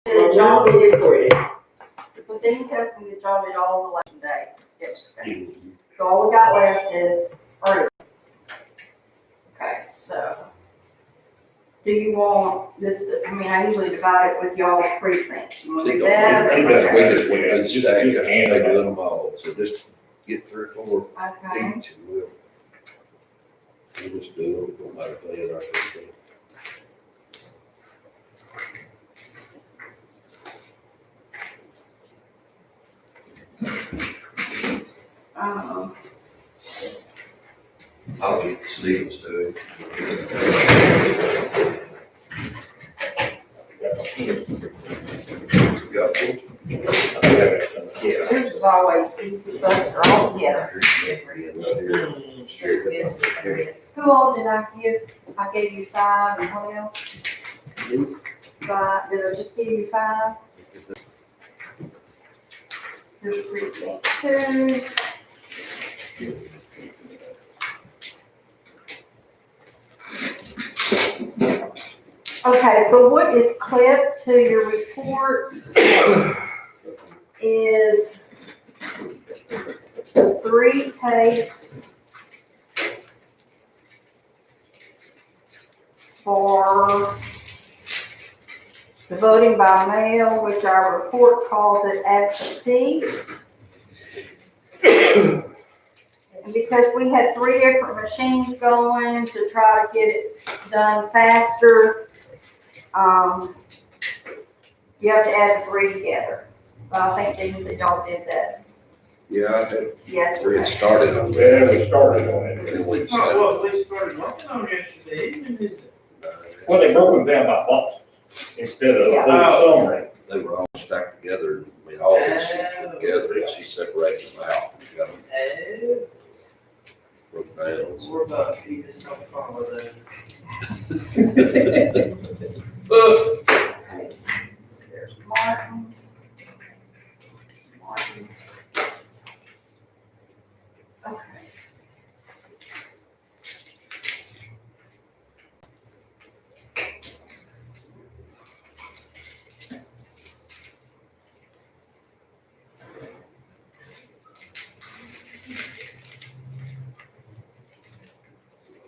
That y'all did for you. So Dean tells me that y'all did all the election day yesterday. So all we got left is early. Okay, so do you want this, I mean, I usually divide it with y'all's precincts. You want to do that? We just, Yeah, they just stack, hand they them do them all, so just get 3 or 4 Okay, each and we'll just do it, no matter if they are. um, I'll get Stevens to it. You got one? yours is always easy, but they're all together. Who all did I give? I gave you 5, and what else? 5, did I just give you 5? Here's precinct 2. Okay, so what is clipped to your reports is 3 tapes for the voting by mail, which our report calls it absentee. And because we had 3 different machines going to try to get it done faster, you have to add the 3 together. But I think Dean said y'all did that Yeah, I had, we yesterday. had started on Yeah, that. we started on it. And we It's not what we started working on yesterday evening, is it? Well, they broke them down by boxes instead of Yeah. whole summary. They were all stacked together, I mean, all these sheets were together, and she separated them out, and got them broke down. We're about to keep this on holiday. There's Martin's. Martin. Okay.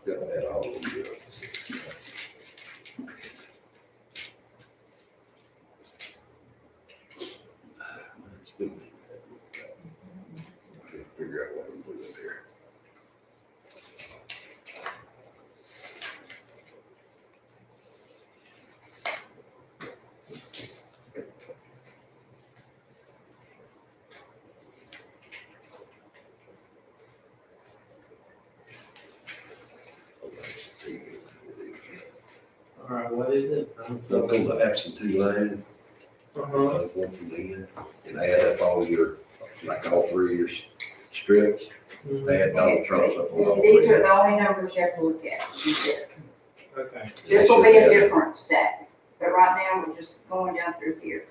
Got that all of them. Can't figure out what I'm doing there. All right, what is it? Look on the absentee line, one from the end, and add up all your, like all 3 of your strips, add Donald Trump's up on all And these 3. are the only numbers you have to look at. This. Okay. This will be a different stack, but right now we're just going down through here.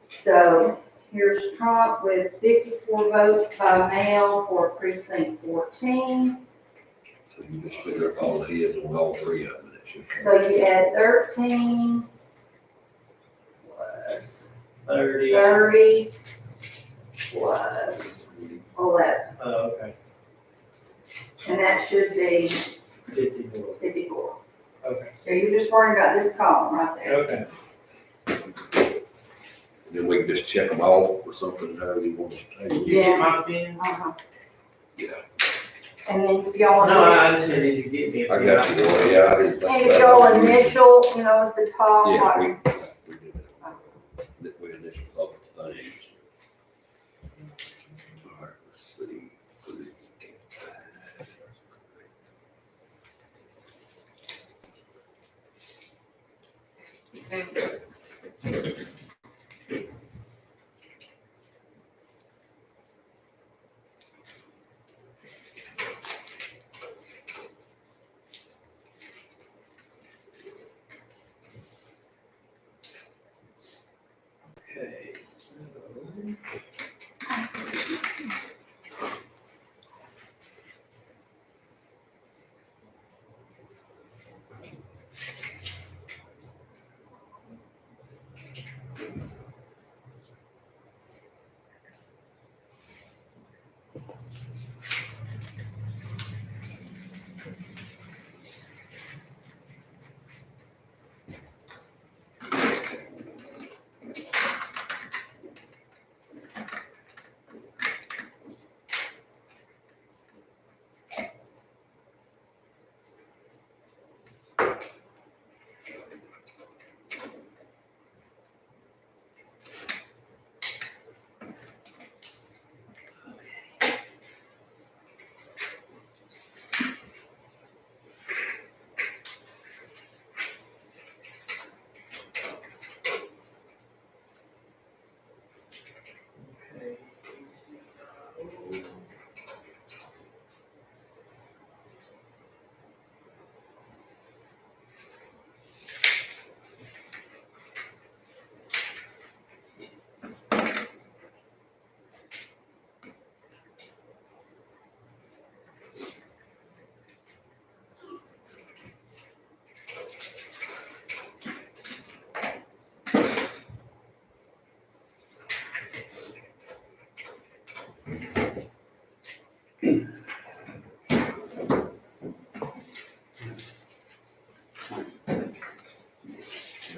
So here's Trump with 54 votes by mail for precinct 14. So you just figure up all the heads on all 3 of them, and it should come. So you add 13 plus 30. 30 plus 11. Oh, okay. And that should be 54. 54. Okay. So you're just worrying about this column right there. Okay. And then we can just check them off or something, however you want us to take. Did you get my pen? Uh-huh. Yeah. And then if y'all No, want I just said, did you get me a I pen? got you, one. Yeah, I didn't think. and if that. y'all initial, you know, at the top, Yeah, like, we did that. We initial both things. All right, let's see. Okay.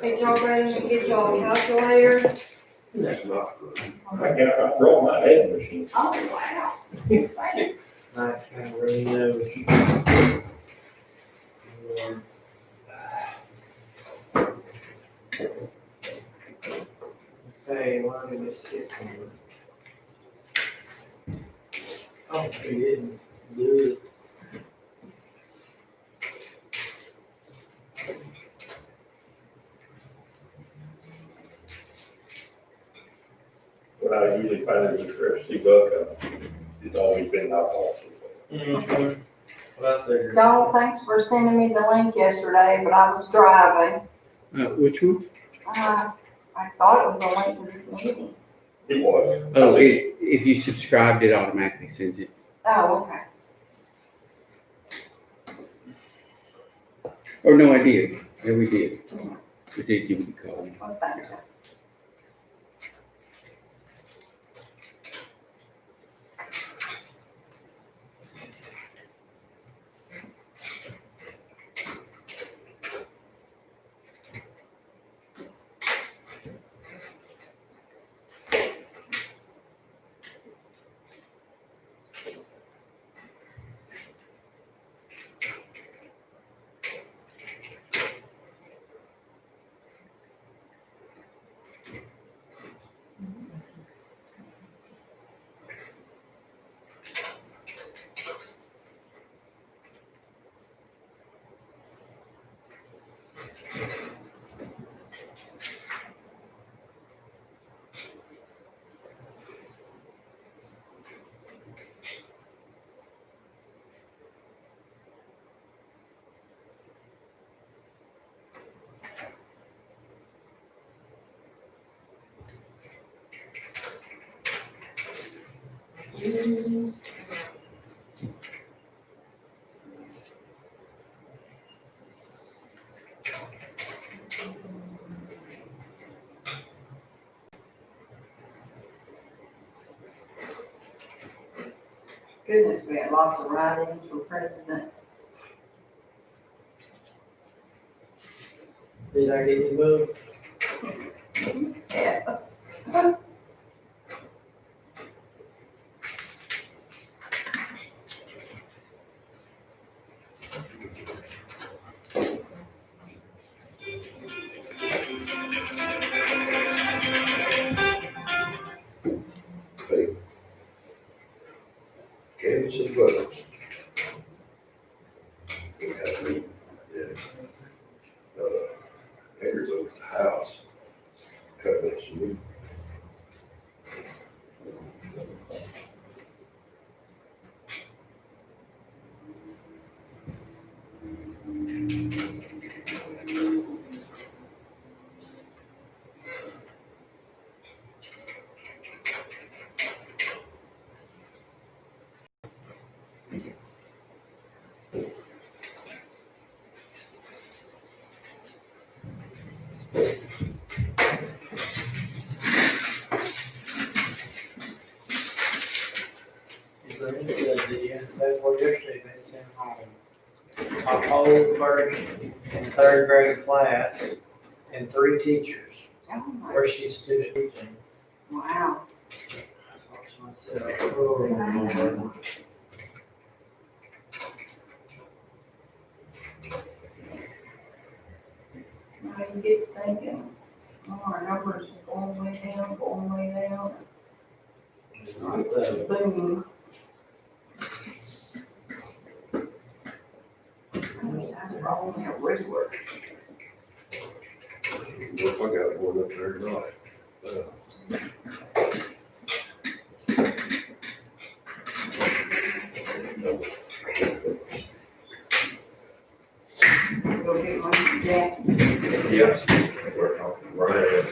Get y'all ready to get y'all a calculator. That's not good. I brought my head machine. Oh, wow. Thank Nice kind of really knows. Okay, why did we skip one? Oh, we didn't do it. When I usually find it with Christie Book, it's always been my fault. Mm-hmm. Well, I figured. Dawn, thanks for sending me the link yesterday, but I was driving. Which one? I thought it was a link to this meeting. It was. Oh, if you subscribed, it automatically sends it. Oh, okay. Oh, no, I did. Yeah, we did. We did give you the call. Well, thank you. Goodness, we had lots of write-ins for president. Did I get you moved? Yeah. Hey. Canvas and buttons. We had a meeting, yeah. Neighbors over at the house, cutting up some wood. Brenda said, did you, that's what yesterday they sent home. My whole first and third grade class and 3 teachers, Oh, my, where she's student teaching. wow. I thought to myself, oh, Now you get thinking, oh, our numbers is going way down, going way down. Boom. I'm rolling a ruler. Look, I got one up there tonight. Go get my jacket. Yes, we're talking right.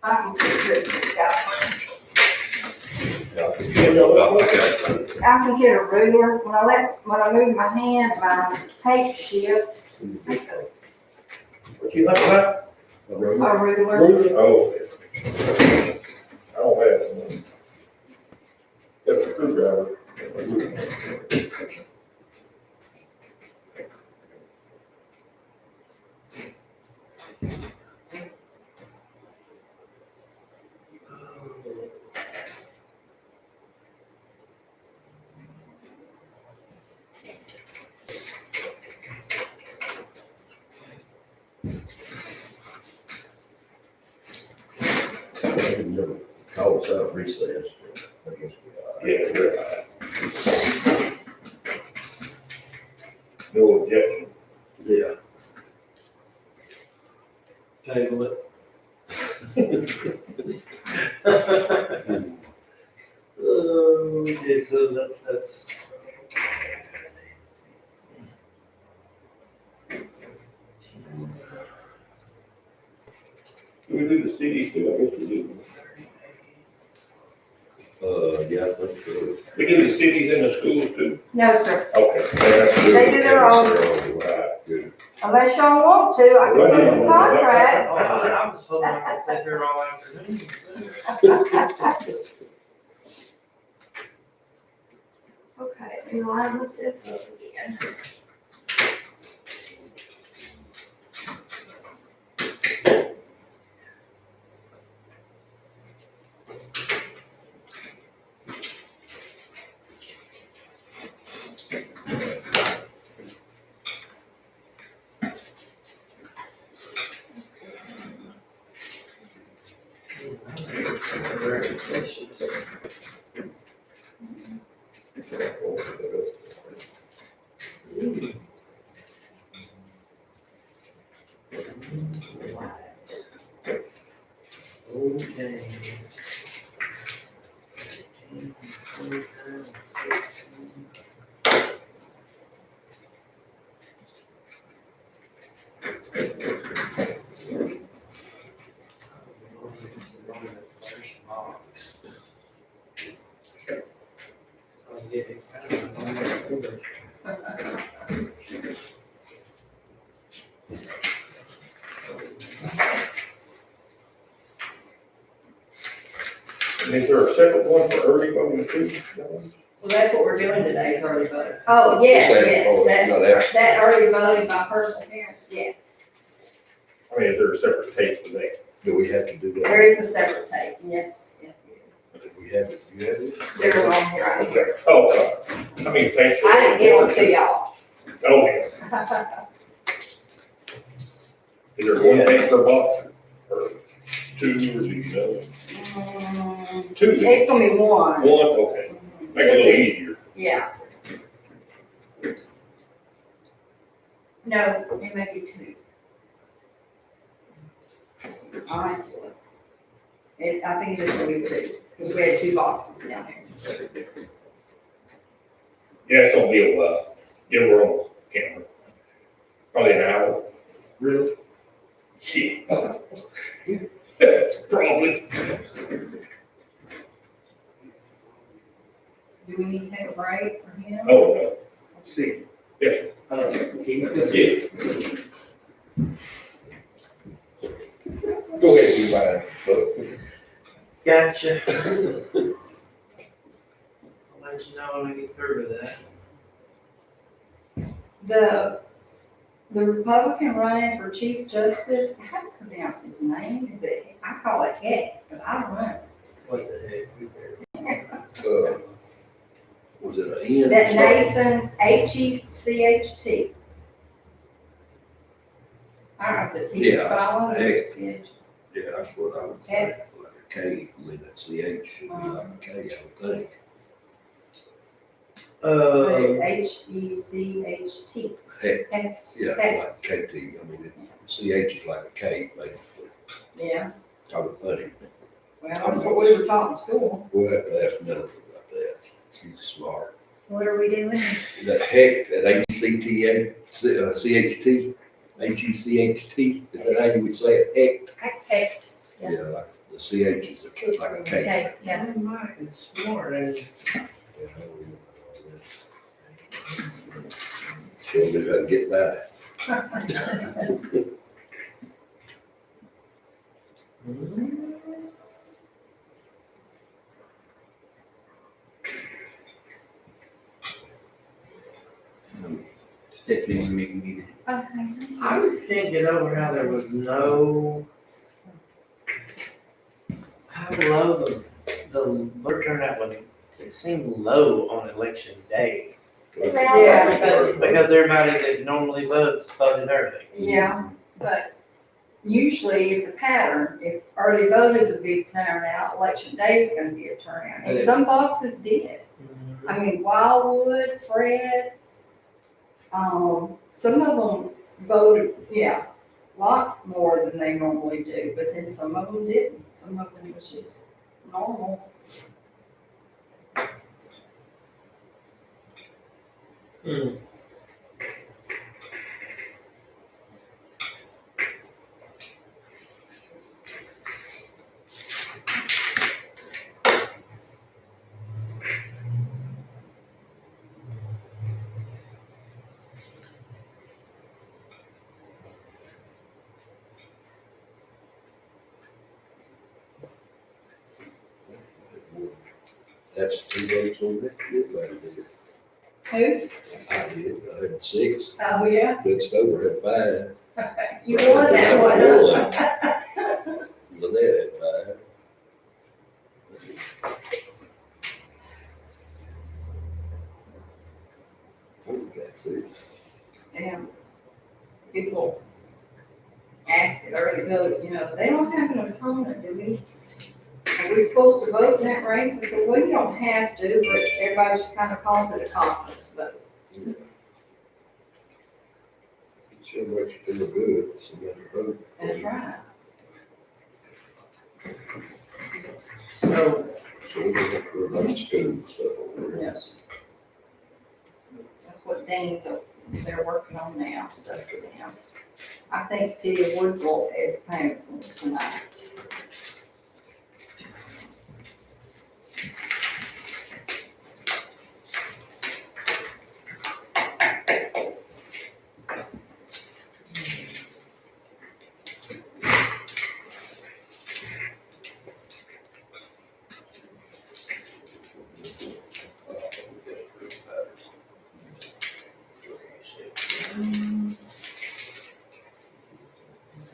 I can see Christmas got one. I can get a ruler. When I move my hand, my tape shifts. What you think about? A ruler. Oh. I don't have some. Got a screwdriver. They never called us out recess. I guess we are. Yeah, we're fine. No objection. Yeah. Table it. Oh, okay, so that's. Do we do the cities too? I guess we do. Yeah, I think so. We do the cities and the schools too? No, sir. Okay. That's good. They do their own. Right, good. Unless y'all want to, I can put it in the contract. I was hoping I could sit here all afternoon. Okay, let me line myself up again. Okay. And is there a separate one for early voting too? Well, that's what we're doing today, is early voting. Oh, yes, Oh, yes, not that. that early voting by personal appearance, yes. I mean, is there a separate tape for that? Do we have to do that? There is a separate tape, yes, yes, we do. Do we have it? You have it? They're on here, right here. Oh, I mean, thanks. I didn't give them to y'all. Oh, yeah. Is there one tape per box or two, or do you know? Two? It's gonna be one. One, okay. Make it a little easier. Yeah. No, it may be two. I'll have to look. I think it's gonna be two, because we had two boxes down there. Yeah, it's gonna be a while. Yeah, we're on camera. Probably an hour. Really? Shit. Probably. Do we need to take a break for him? Oh, no. See. Yes, yeah. Go ahead, you mind. Gotcha. I'll let you know when we get through with that. The Republican running for Chief Justice, how do you pronounce his name? Is it, I call it Heck, but I don't know. What the heck? Was it an N? That Nathan, Hecht. I don't know if the T is Yeah, silent or Heck. it's CH. Yeah, that's what I would say, like a K, I mean, that's the H, should be like a K, I would think. But it's Hecht. Heck, Hecht. yeah, like KT, I mean, CH is like a K, basically, Yeah, I would think. well, that's what we were taught in school. We'll have to ask Melanie about that, she's smart. What are we doing? That Heck, that HCTA, CHT, HECHT, is that how you would say it, Hecht. Heck? Yeah. Yeah, like the CH is like a K. Okay, yeah. Mike is smart, and She'll do that and get by. Stephanie, when we meet. I just can't get over how there was no, how low the voter turnout was. It seemed low on election day. Yeah. Because everybody that normally votes voted early. Yeah, but usually it's a pattern. If early vote is a big turnout, election day is gonna be a turnout. And some boxes did. I mean, Wildwood, Fred, some of them voted, yeah, a lot more than they normally do, but then some of them didn't. Some of them was just normal. Hmm. That's 2 votes on that, everybody did. Who? I did, I had 6, Oh, yeah. Doug Stover had 5. You won that one, huh? Lynette had 5. Oh, that's 6. And people ask at early vote, you know, they don't have an opponent, do we? Are we supposed to vote in that race? I said, well, you don't have to, but everybody just kind of calls it a confidence vote. It sure makes you feel good, so you got to vote. That's right. So, So we don't have to worry about school stuff over there. Yes. That's what Danny, they're working on now, stuff for them. I think City of Woodville is canceling tonight.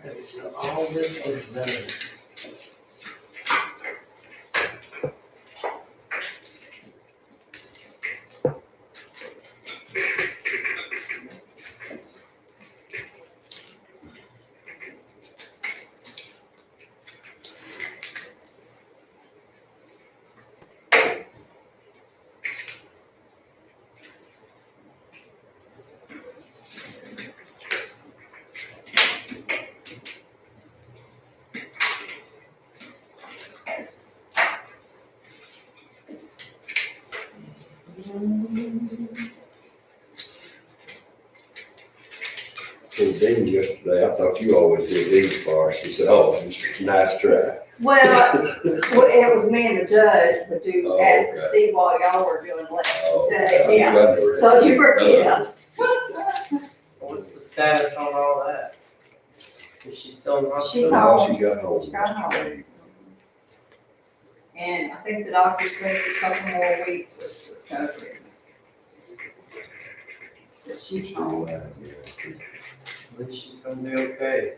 okay, so all this was done. So Dean yesterday, I thought you always did these for us. He said, oh, nice try. Well, it was me and the judge, but do Oh, ask and okay. see while y'all were doing elections Oh, today, yeah. I knew it. So you were, yeah. What's the status on all that? Is she still in She's hospital? home. She got home. She got home. yesterday. And I think the doctor said a couple more weeks of recovery. But she's home. At least she's gonna be okay.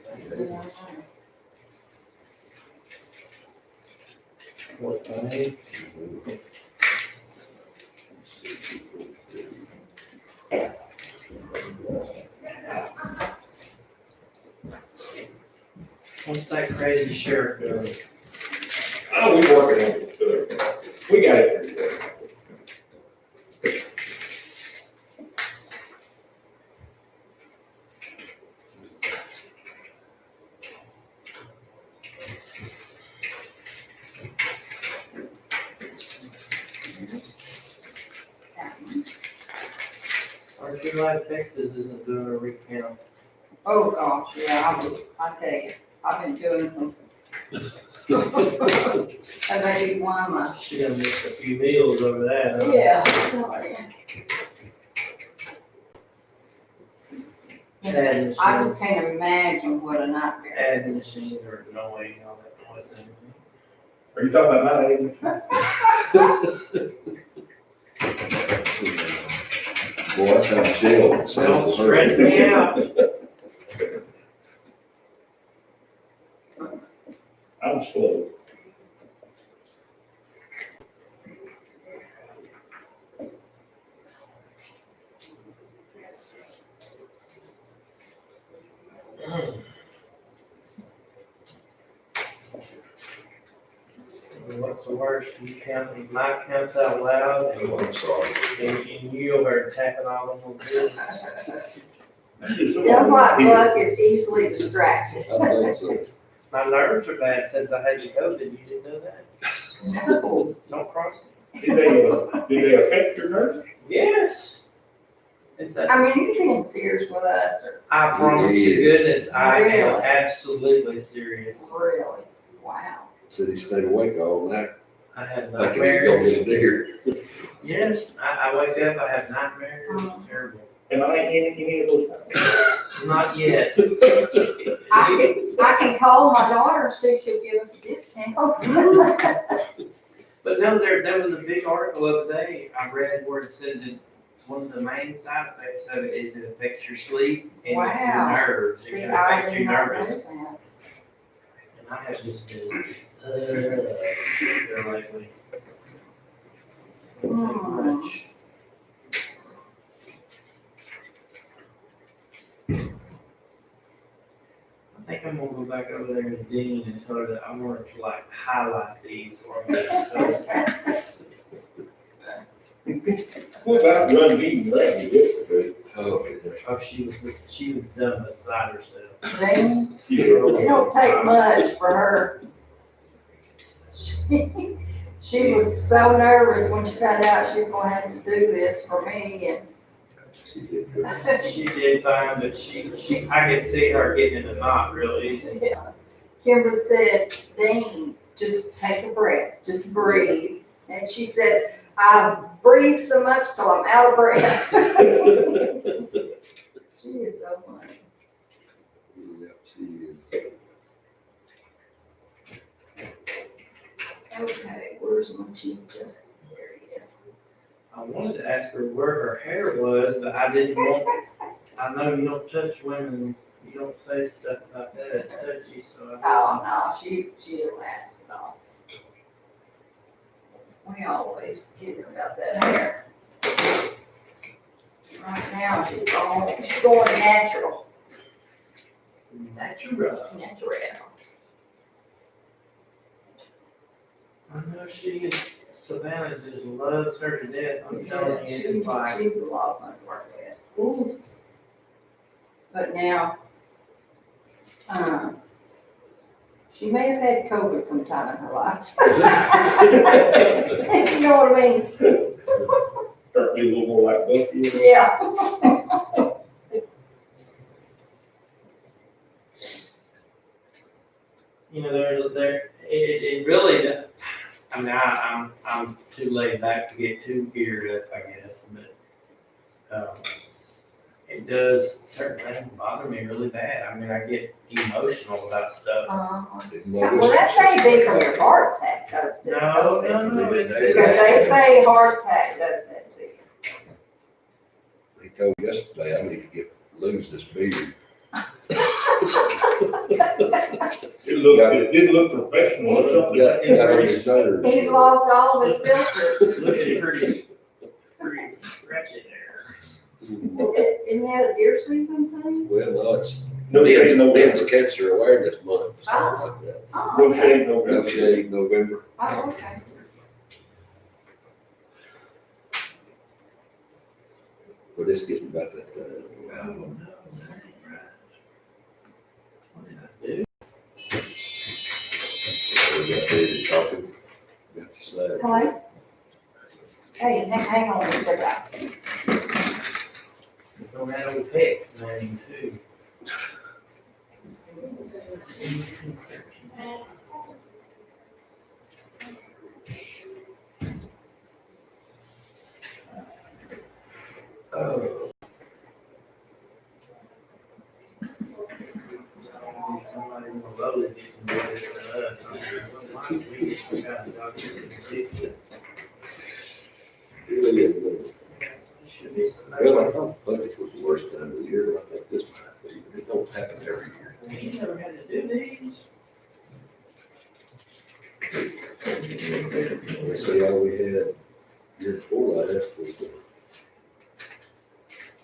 What, funny? What's that crazy sheriff doing? Oh, we working on it, too. We got it pretty good. Aren't you glad Texas isn't doing a recount? Oh, gosh, yeah, I tell you, I've been doing some. That may be one of my. She gonna miss a few meals over that, huh? Yeah. Sorry. Ad I machines, just can't imagine what a nightmare. ad machines are annoying, all that noise. Are you talking about my age? Boy, that's how Michelle. Don't stress me out. I'm slow. what's the worst? You count, your mic counts out loud Oh, I'm sorry. and you over tapping all them little bits. Sounds like Buck is easily distracted. I think so. My nerves are bad since I had the COVID. You didn't know that? No. Don't cross me. Did they affect your nerves? Yes. It's a, I mean, you being serious with us, or I promise to Yes. goodness, I am Really? absolutely serious. really? Wow. Said he stayed awake all night. I have Like he was gonna nightmares. get a digger. Yes, I wake up, I have nightmares. Oh. Terrible. Am I in any of those? Not yet. I can call my daughter and see if she'll give us a discount. But no, there was a big article the other day I read where it said that one of the main side effects of it is it affects your sleep and your Wow. nerves. It See, can I affect did you not nervous. notice that. And I have just been, here lately. Hmm. Much. I think I'm gonna go back over there to Dean and tell her that I want her to like highlight these or What about run meeting ready yesterday? Oh, yeah. oh, she was done beside herself. They, Yeah. it don't take much for her. She was so nervous when she found out she's gonna have to do this for me, She did good. and She did fine, but I could see her getting in a knot real easy. Kimberly said, Dean, just take a breath, just breathe. And she said, I breathe so much till I'm out of breath. She is so funny. Yeah, she is. Okay, where's my chief justice? There he is. I wanted to ask her where her hair was, but I didn't want, I know you don't touch women, you don't say stuff about that, it's touchy, so. Oh, no, she laughs it off. We always kid her about that hair. Right now, she's going natural. Natural. Natural. I know Savannah just loves her to death, I'm telling you, it's like, She's a lot of fun to work with. But now, she may have had COVID sometime in her life. You know what I mean? Start being a little more like Bucky. Yeah. you know, it really, I mean, I'm too laid back to get too geared up, I guess, but, it does, certain things bother me really bad. I mean, I get emotional about stuff. Didn't know Well, this that was may be from your heart attack, though. No, it's Because they say heart attack does that to you. He told me yesterday, I need to lose this beard. It didn't look professional or something. Got on his nerves. He's lost all of his filter. Look at it, pretty wretched there. Isn't that a deer season thing? Well, no, it's No shade, no Men's November. Cancer Awareness Month, something like that. Oh, No okay. shade, No November. shade, November. Oh, okay. But it's getting about that time. Oh, no, that ain't right. What did I do? We got David talking. Got your slide. Hello? Hey, hang on a second. It's on that old pick name too. Oh, Somebody more lowly getting better than us. I mean, we get some kind of doctor that can fix it. it really is. Should be somebody. Well, I thought budget was the worst time of the year, but I think this might be, but it don't happen every year. You never had to do these. Let's see, all we had year before last was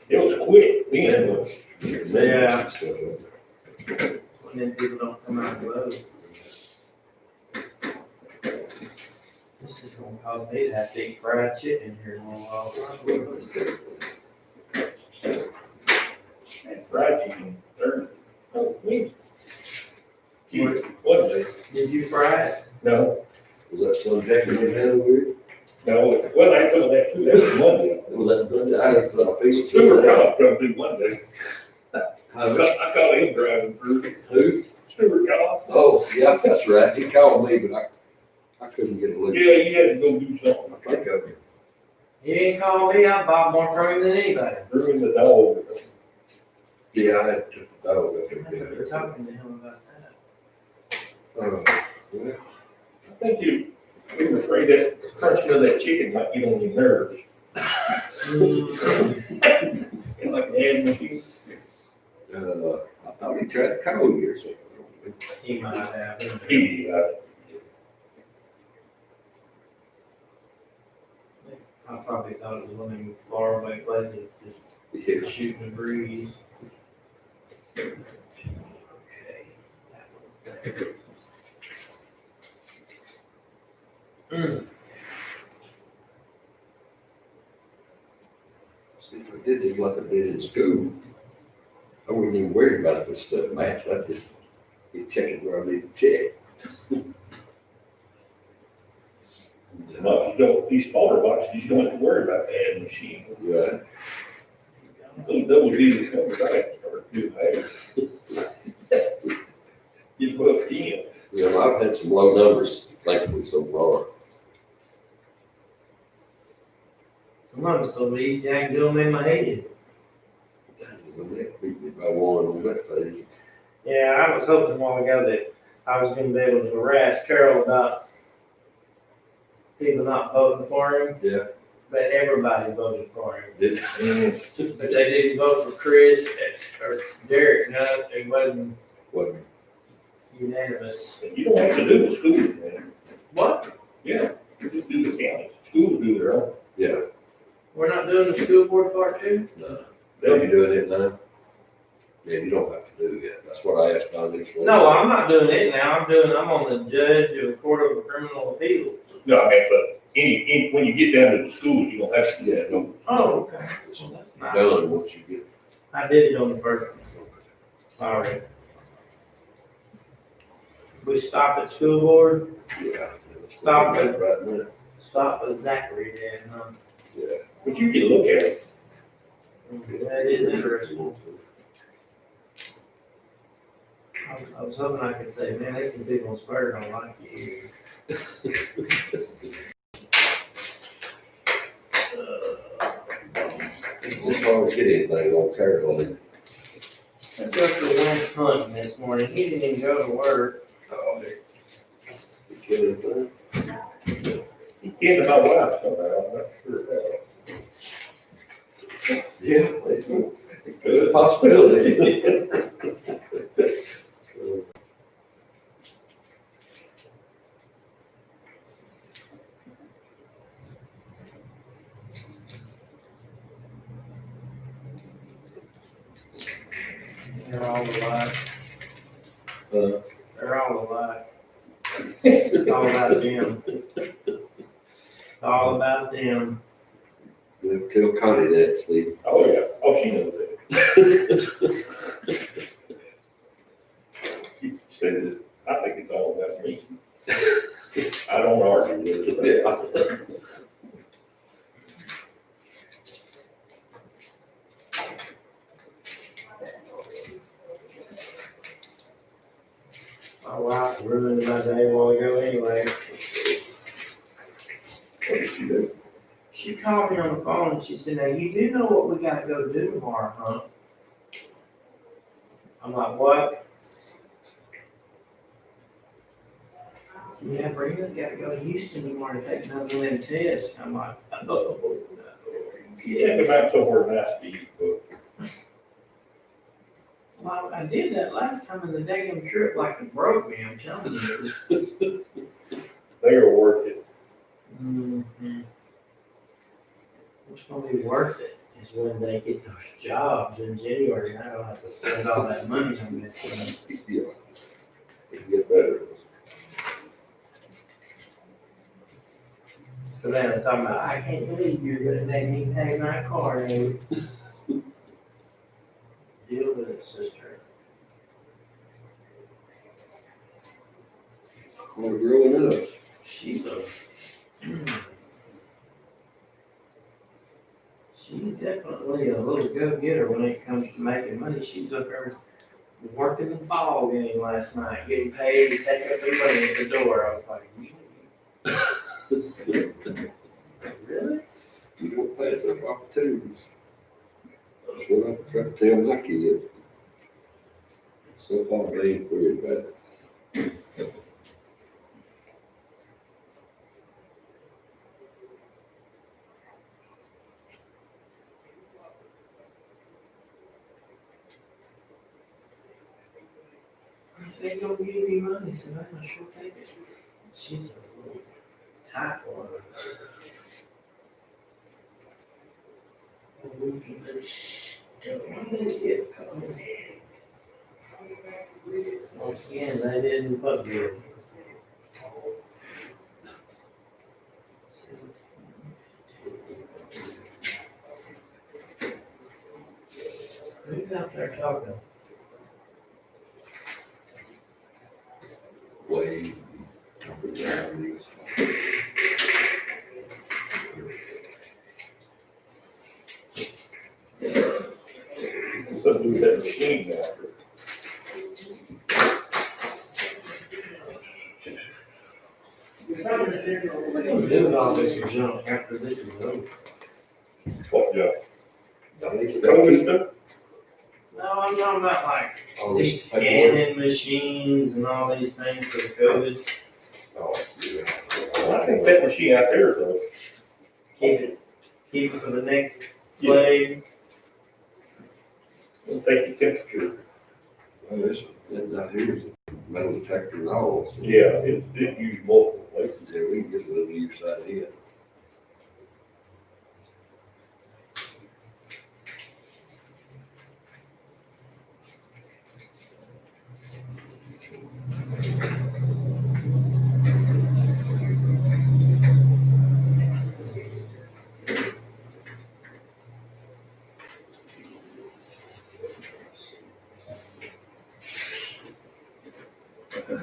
It was quick, then it was. amendments and stuff like that. And then people don't come out of the road. cause me to have to eat fried chicken here in a little while. And fried chicken, Thursday. Oh, wait. What day? Did you fry it? No, Was that some jacket you had over here? no, well, I told that too, that was Monday. Was that, I had a piece of. Stuart Cobb come through Monday. I How- caught him driving through. Who? Stuart Cobb. Oh, yeah, that's right. He called me, but I couldn't get a loose. Yeah, you had to go do something. I think of him. He didn't call me, I bought more from him than anybody. Ruined the dog. Yeah, I had to, oh, We okay. were talking to him about that. Well, I think we were afraid that crunching of that chicken might get on your nerves. Kind of like an ad machine. I thought he tried to call you or something. He might have. He, I probably thought it was one of them far away places, Yeah. just shooting a breeze. Okay. Mm. See, if I did this like I did in school, I wouldn't even worry about this stuff, man. So I'd just be checking where I need to check. no, you don't, these smaller boxes, you don't have to worry about the ad machine. Right. Those double digit numbers, I have to start doing that. You put 10. Yeah, I've had some low numbers, thankfully, so far. Some of them so easy, I can do them in my head. The neck beat me by one on that page. Yeah, I was hoping a while ago that I was gonna be able to harass Carol about people not voting for him, Yeah. but everybody voted for him. Did, But they didn't vote for Chris or Derek, no, it wasn't what, unanimous. You don't have to do the school, man. What? Yeah, you just do the county. Schools do their own. yeah, We're not doing the school board part too? no. Are you doing it now? Yeah, you don't have to do it. That's what I asked Don this one. No, I'm not doing it now, I'm on the judge of the Court of Criminal Appeals. No, I mean, but when you get down to the schools, you don't have to. Yeah, no. Oh, okay. It's Well, that's nice. done once you get. I did it on the first one, sorry. We stop at school board, Yeah. Stop it. Right now. stop with Zachary then, huh? Yeah. But you can look at it. That is interesting. I was hoping I could say, man, there's some people in Spur don't like you. It's hard to get anything on Carol. I go for Wentz hunting this morning, he didn't even go to work. Oh, you kidding anything? He can my wife somehow, I'm not sure about it. Yeah. Good possibility. They're all alike, Uh, they're all alike. All about them. All about them. we'll tell Connie that, Steve. Oh, yeah, oh, she knows that. She said that, I think it's all about me. I don't argue with it. Yeah. My wife ruined my day a while ago anyway. What did you do? She called me on the phone and she said, now you do know what we gotta go do tomorrow, huh? I'm like, what? Yeah, Brenda's gotta go to Houston tomorrow to take another one test. I'm like, oh, no. You have to find somewhere nice to eat, but Well, I did that last time and the damn trip like it broke me, I'm telling you. they are worth it. Mm-hmm. What's gonna be worth it is when they get those jobs in January and I don't have to spend all that money on this thing. Yeah. It'll get better. So then they're talking about, I can't believe you're gonna make me pay my car note. Deal with it, sister. We're growing up. She's definitely a little go-getter when it comes to making money. She's up there working the ball game last night, getting paid to take up the money at the door. I was like, really? You don't pass up opportunities. That's what I'm trying to tell my kids. So far, they ain't worried about it. They don't give me money, so I'm not sure take it. She's a little tight one. Once again, they didn't put good. Who's out there talking? Wade, Robert Jones. Something with that machine now. We're gonna do all this junk after this is over. What, yeah? Don't expect COVID you. stuff? No, I'm talking about like Oh, these it's paperwork. scanning machines and all these things for COVID. Oh, yeah. I think that machine out there, though. Keep it for the next play. It'll take your temperature. Well, that out here is metal detector and all. So, Yeah, it uses multiple places. Yeah, we can get a little either side of it.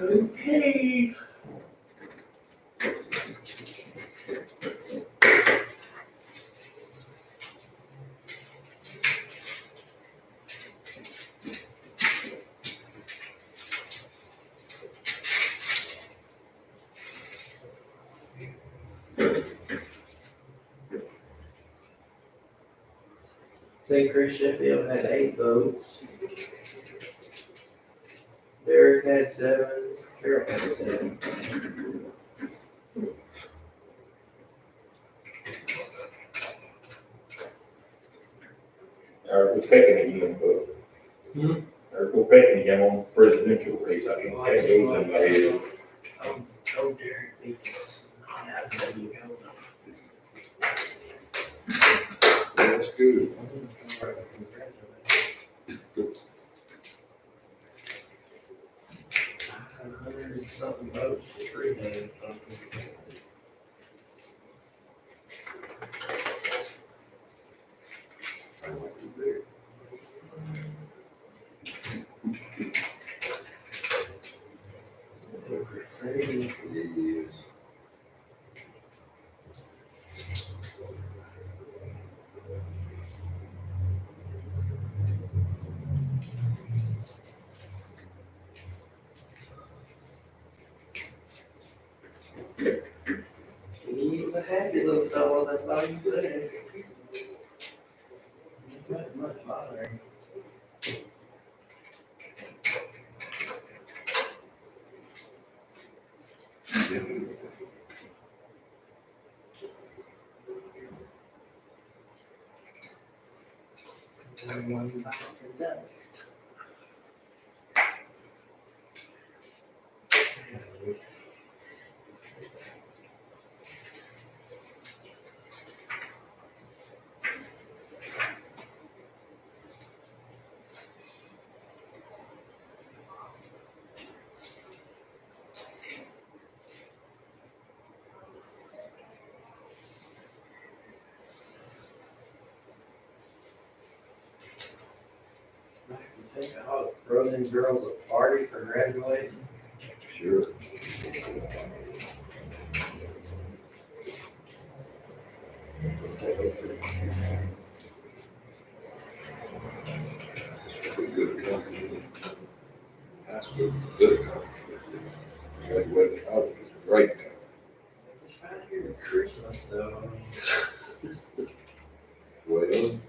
Okay. St. Chris Sheffield had 8 votes. Derek had 7. Carol had 7. Or we're taking again, but. Or we're taking again on presidential race, I think that goes in my head. Oh, Derek beats not having you go. That's good. $100 and something votes for 3 days. I like it there. Three. It is. He's a happy little fellow, that's all you say. Not much bothering. One bites the dust. throw them girls a party for graduating. Sure. Pretty good accomplishment. High school, good accomplishment. Graduated college, great accomplishment. It's right here at Christmas though. Well, you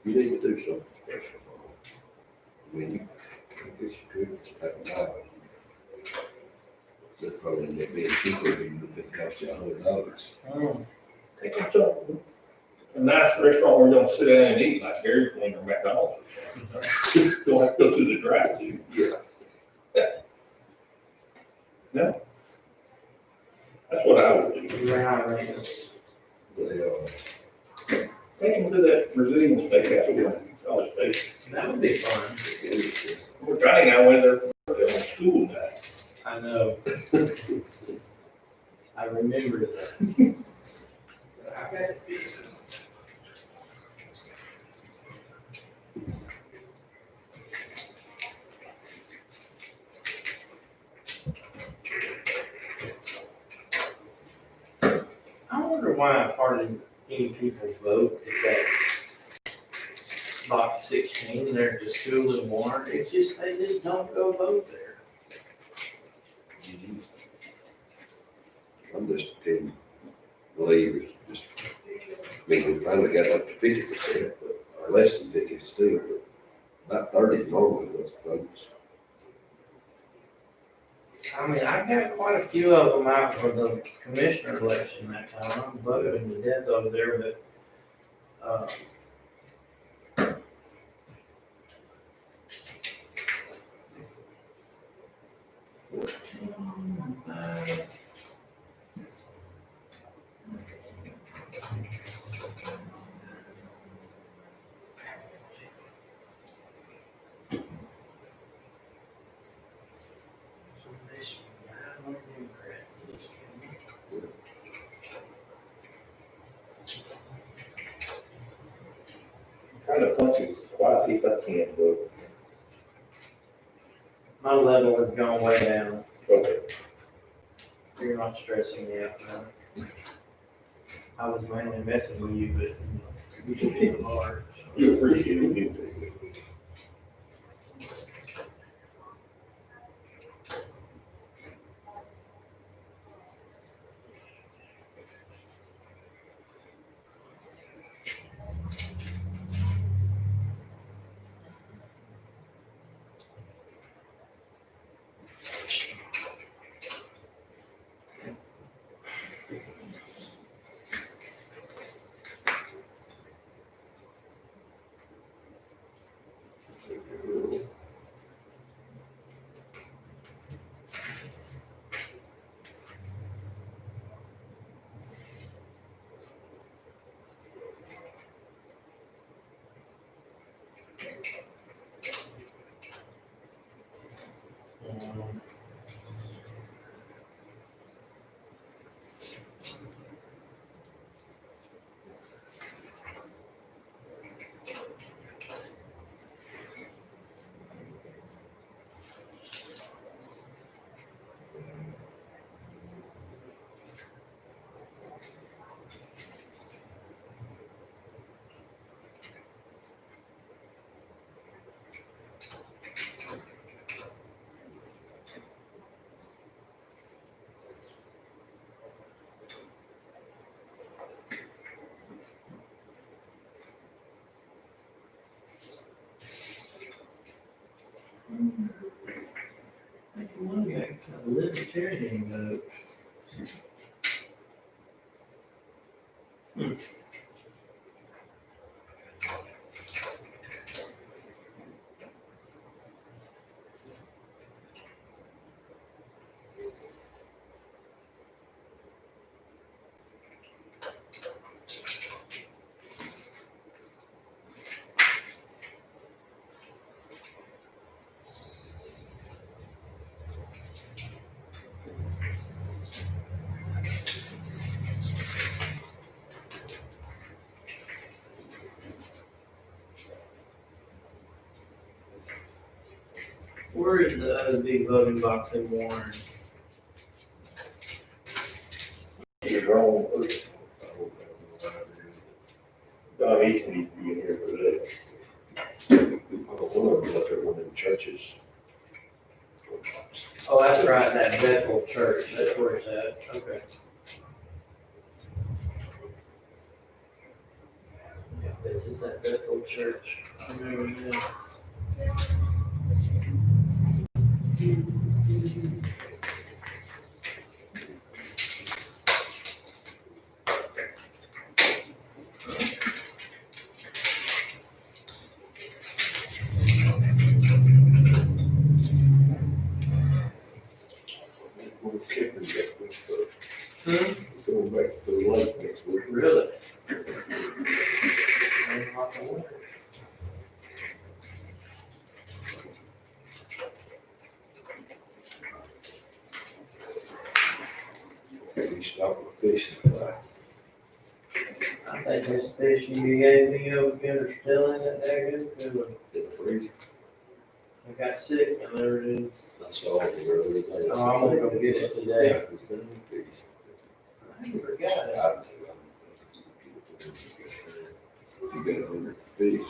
need to do something special. I mean, I guess you could just take a while. That'd probably end up being cheaper even if it cost you $100. Take them to a nice restaurant where you don't sit down and eat like Dairy Queen or McDonald's or something. Don't have to go through the drive-through. Yeah. No. That's what I would do. Right. They, Take them to that Brazilian steakhouse in College Station. That would be fun. Johnny and I went there for the school night. I know. I remember that. I got it. I wonder why hardly any people vote if that box 16, they're just school in Warren. It's just, they just don't go vote there. I'm just didn't believe it's just, I mean, we finally got up to 50%, but less than 50 still, but about 30 normally was votes. I mean, I got quite a few of them out for the commissioner election that time. I'm voting to death over there, but, Trying to punch as quietly as I can, but, my level has gone way down. okay. You're not stressing me out now. I was mainly messing with you, but you took it to heart. You appreciate it, you do. Making money out of a libertarian vote. Where is the other big voting box in Warren? You're wrong person. Don East needs to be in here for this. One of them up there, one of them churches. Oh, that's right, that Bethel Church, that's where it's at, okay. Yeah, this is that Bethel Church, I remember that. We're skipping next week, but Hmm? going back to the lake next week. Really? We stopped with fish supply. I think this fish you gave me over here is still in that there good food. In the freezer. I got sick and everything. I saw it the other day. Oh, I'm gonna go get it today. Yeah, it's been in the freezer. I forgot it. I do. You got it in the fish.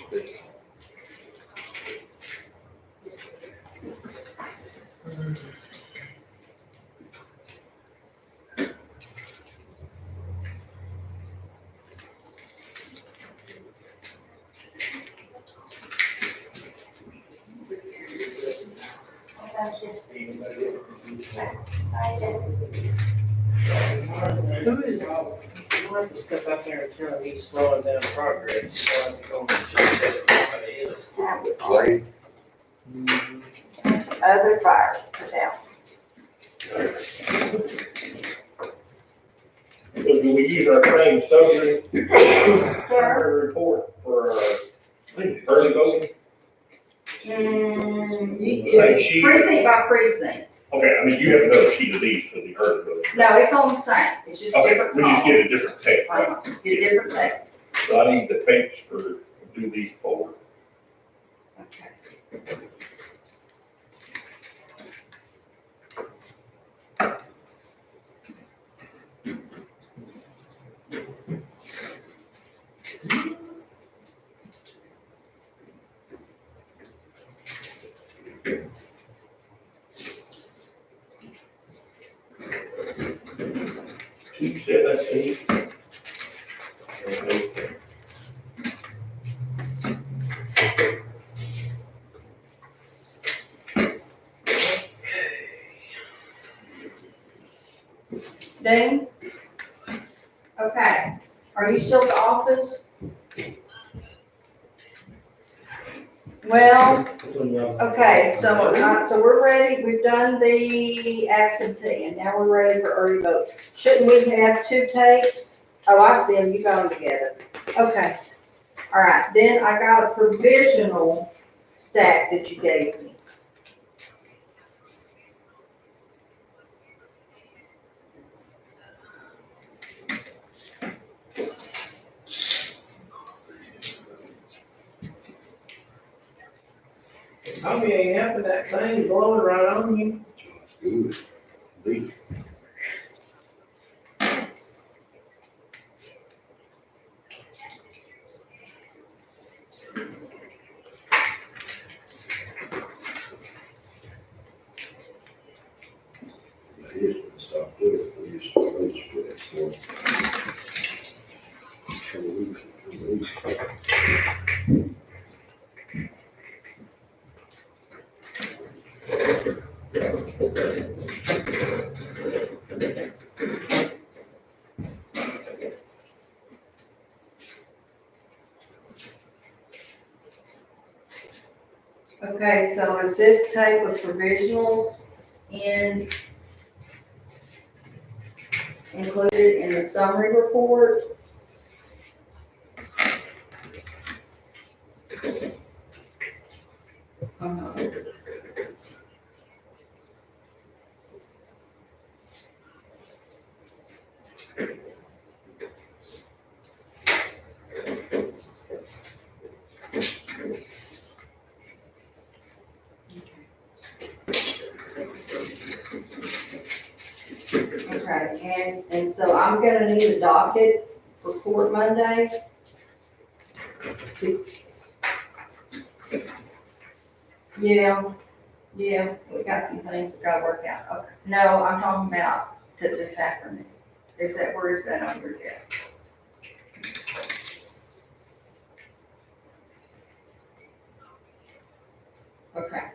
Who is, you have to step out there and tell him he's slowing down progress. So I can go and check that what it is. Clay, Other fire, put out. So do we use our same summary, Sir? summary report for our early voting? Same sheet? Precinct by precinct. Okay, I mean, you have another sheet of these for the early voting. No, it's on the same, it's just Okay, different we just column. get a different tape, right? Get different text. So I need the tapes for, do these forward. Okay. Two seventeen. Okay. Dean? Okay, are you still at the office? Well, okay, so we're ready, we've done the absentee, and now we're ready for early vote. Shouldn't we have two tapes? Oh, I see them, you got them together. Okay, all right, then I got a provisional stack that you gave me. Tommy ain't having that thing blowing right on you. good. Beef. Here's what stop doing, we used to always do that for. Okay, so is this tape of provisionals included in the summary report? Okay, and so I'm gonna need a docket for court Monday. Yeah, yeah, we got some things we gotta work out. Okay, no, I'm talking about this afternoon. Is that, where is that on your desk? Okay.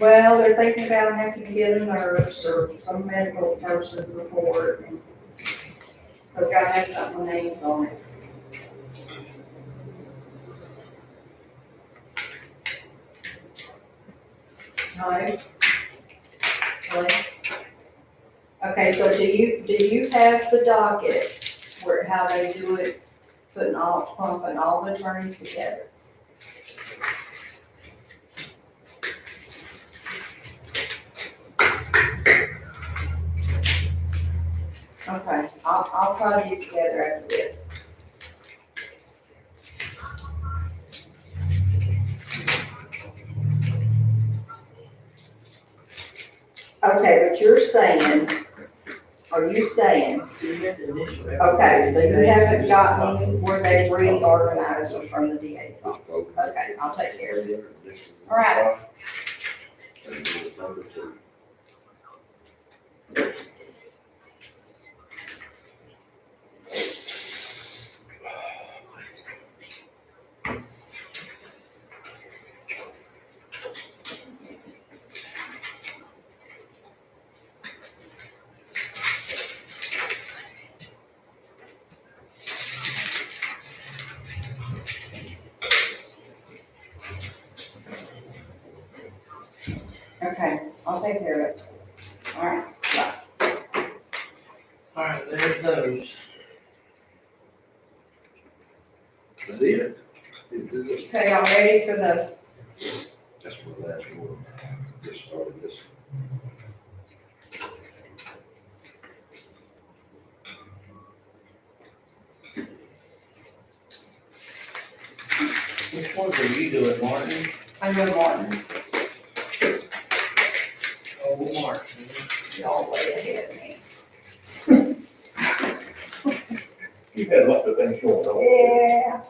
Well, they're thinking about having to get a nurse or some medical person report, and so gotta have something with names on it. No? Really? Okay, so do you have the docket where, how they do it, pumping all the attorneys together? Okay, I'll try to get together after this. Okay, but you're saying, are you saying, okay, so you haven't gotten where they reorganized us from the DA's office? Okay, I'll take care of it. All right. Number two. Okay, I'll take care of it. All right, All right, there's those. That it? okay, y'all ready for the, That's my last one. Just started this. Which ones are you doing, Martin? I know Martin's, Oh, Martin. y'all way ahead of me. You had lots of things going on. Yeah.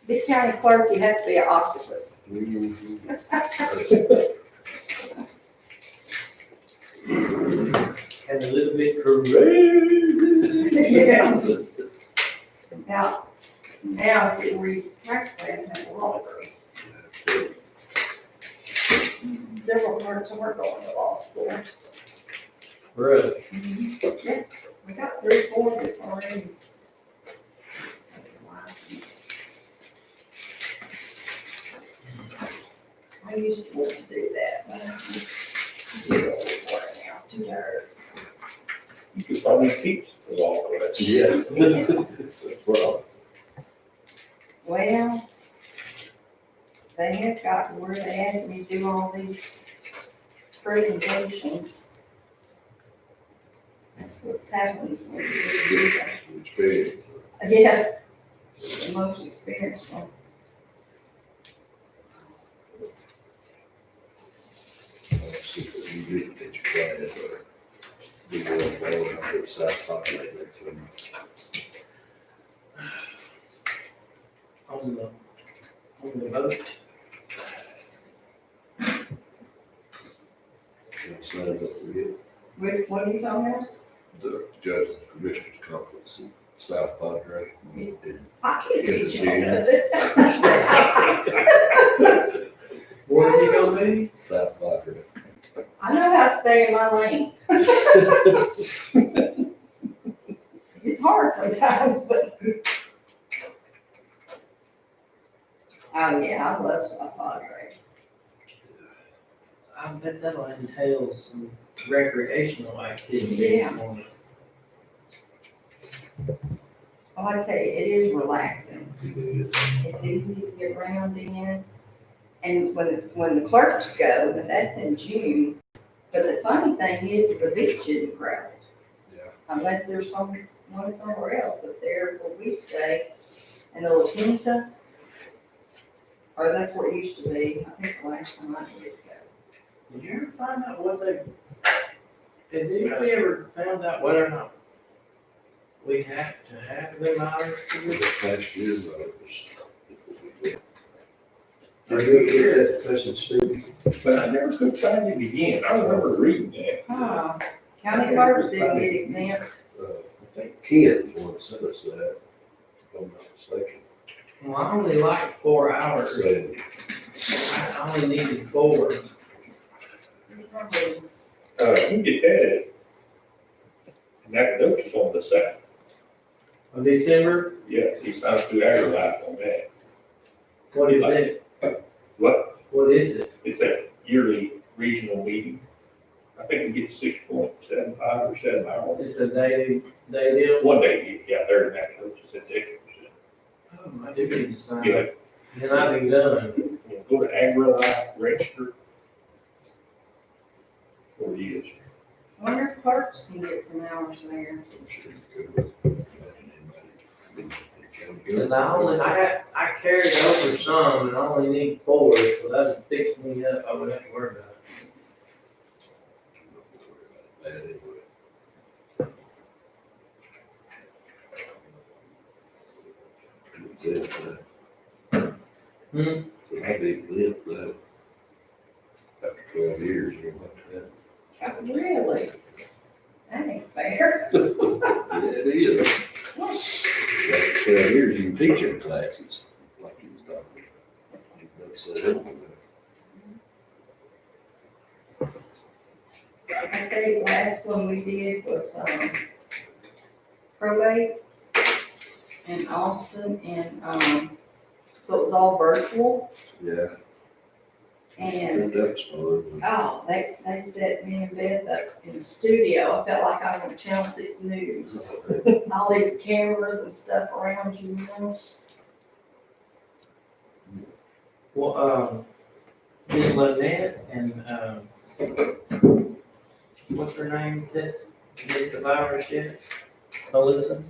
Big county clerk, you have to be an octopus. And a little bit crazy. Yeah. Now it's getting practically, I have a law degree. Several clerks are going to law school. Really? Yeah, we got 3, 4 that's already licensed. I used to want to do that, but I'm too old for it now, too tired. You could probably teach the law class. Yeah. Well, Well, they have gotten where they asked me to do all these presentations. That's what's happening when you do that. experience. Yeah, the most experienced one. See what you do to teach a class or be more involved in the South populate next time. On the vote. Can sign up for it. What are you talking about? The judge and commissioners conference in South Padre. I can't In teach you none June. of it. Where's he gonna be? South Padre. I know how to stay in my lane. It's hard sometimes, but. Oh, yeah, I love South Padre. I bet that'll entail some recreational activity. Yeah. Well, I tell you, it is relaxing. It is. It's easy to get around in. And when the clerks go, and that's in June, but the funny thing is the beach isn't crowded. Yeah. Unless there's one somewhere else, but there where we stay, and the La Quinta. Or that's where it used to be, I think the last time I did go. Did you ever find out what they, has anybody ever found out whether or not we have to have them hours to do it? Last year, though, it was. Are you here at Pleasant Street? But I never could find it again. I remember reading that. Huh, county clerks didn't get exempt. I think Kent is one that sent us that, if I'm not mistaken. Well, I only like 4 hours. So, I only needed 4. You can get that at Nacogdoches on the second. Of December, Yes, he signed through AgriLife on that. what is it? What? What is it? It's that yearly regional meeting. I think we get 6.75 or 7 hours. It's a day deal? One day, yeah, there in Nacogdoches, it's extra. Oh, I do need to sign Yeah, up. Then I'll be done. you know, go to AgriLife, register. Or it is. Wonder if clerks can get some hours there. I'm sure you could. Imagine anybody in the county Cause government. I carried over some and I only need 4, so that would fix me up. I wouldn't have to worry about it. That anyway. Clip, Hmm? so how big clip, after 12 years, you know, like that. Oh, really? That ain't fair. Yeah, it is. After 12 years, you can teach them classes, like you was talking about. You can set up with I tell you, the last one we did was, probate in Austin and, so it was all virtual that. Yeah, and, that was fun. oh, they set me in bed up in the studio. I felt like I was on Channel 6 News. All these cameras and stuff around you, you know? Well, did Lynette and, what's her name, get the virus yet? Melissa?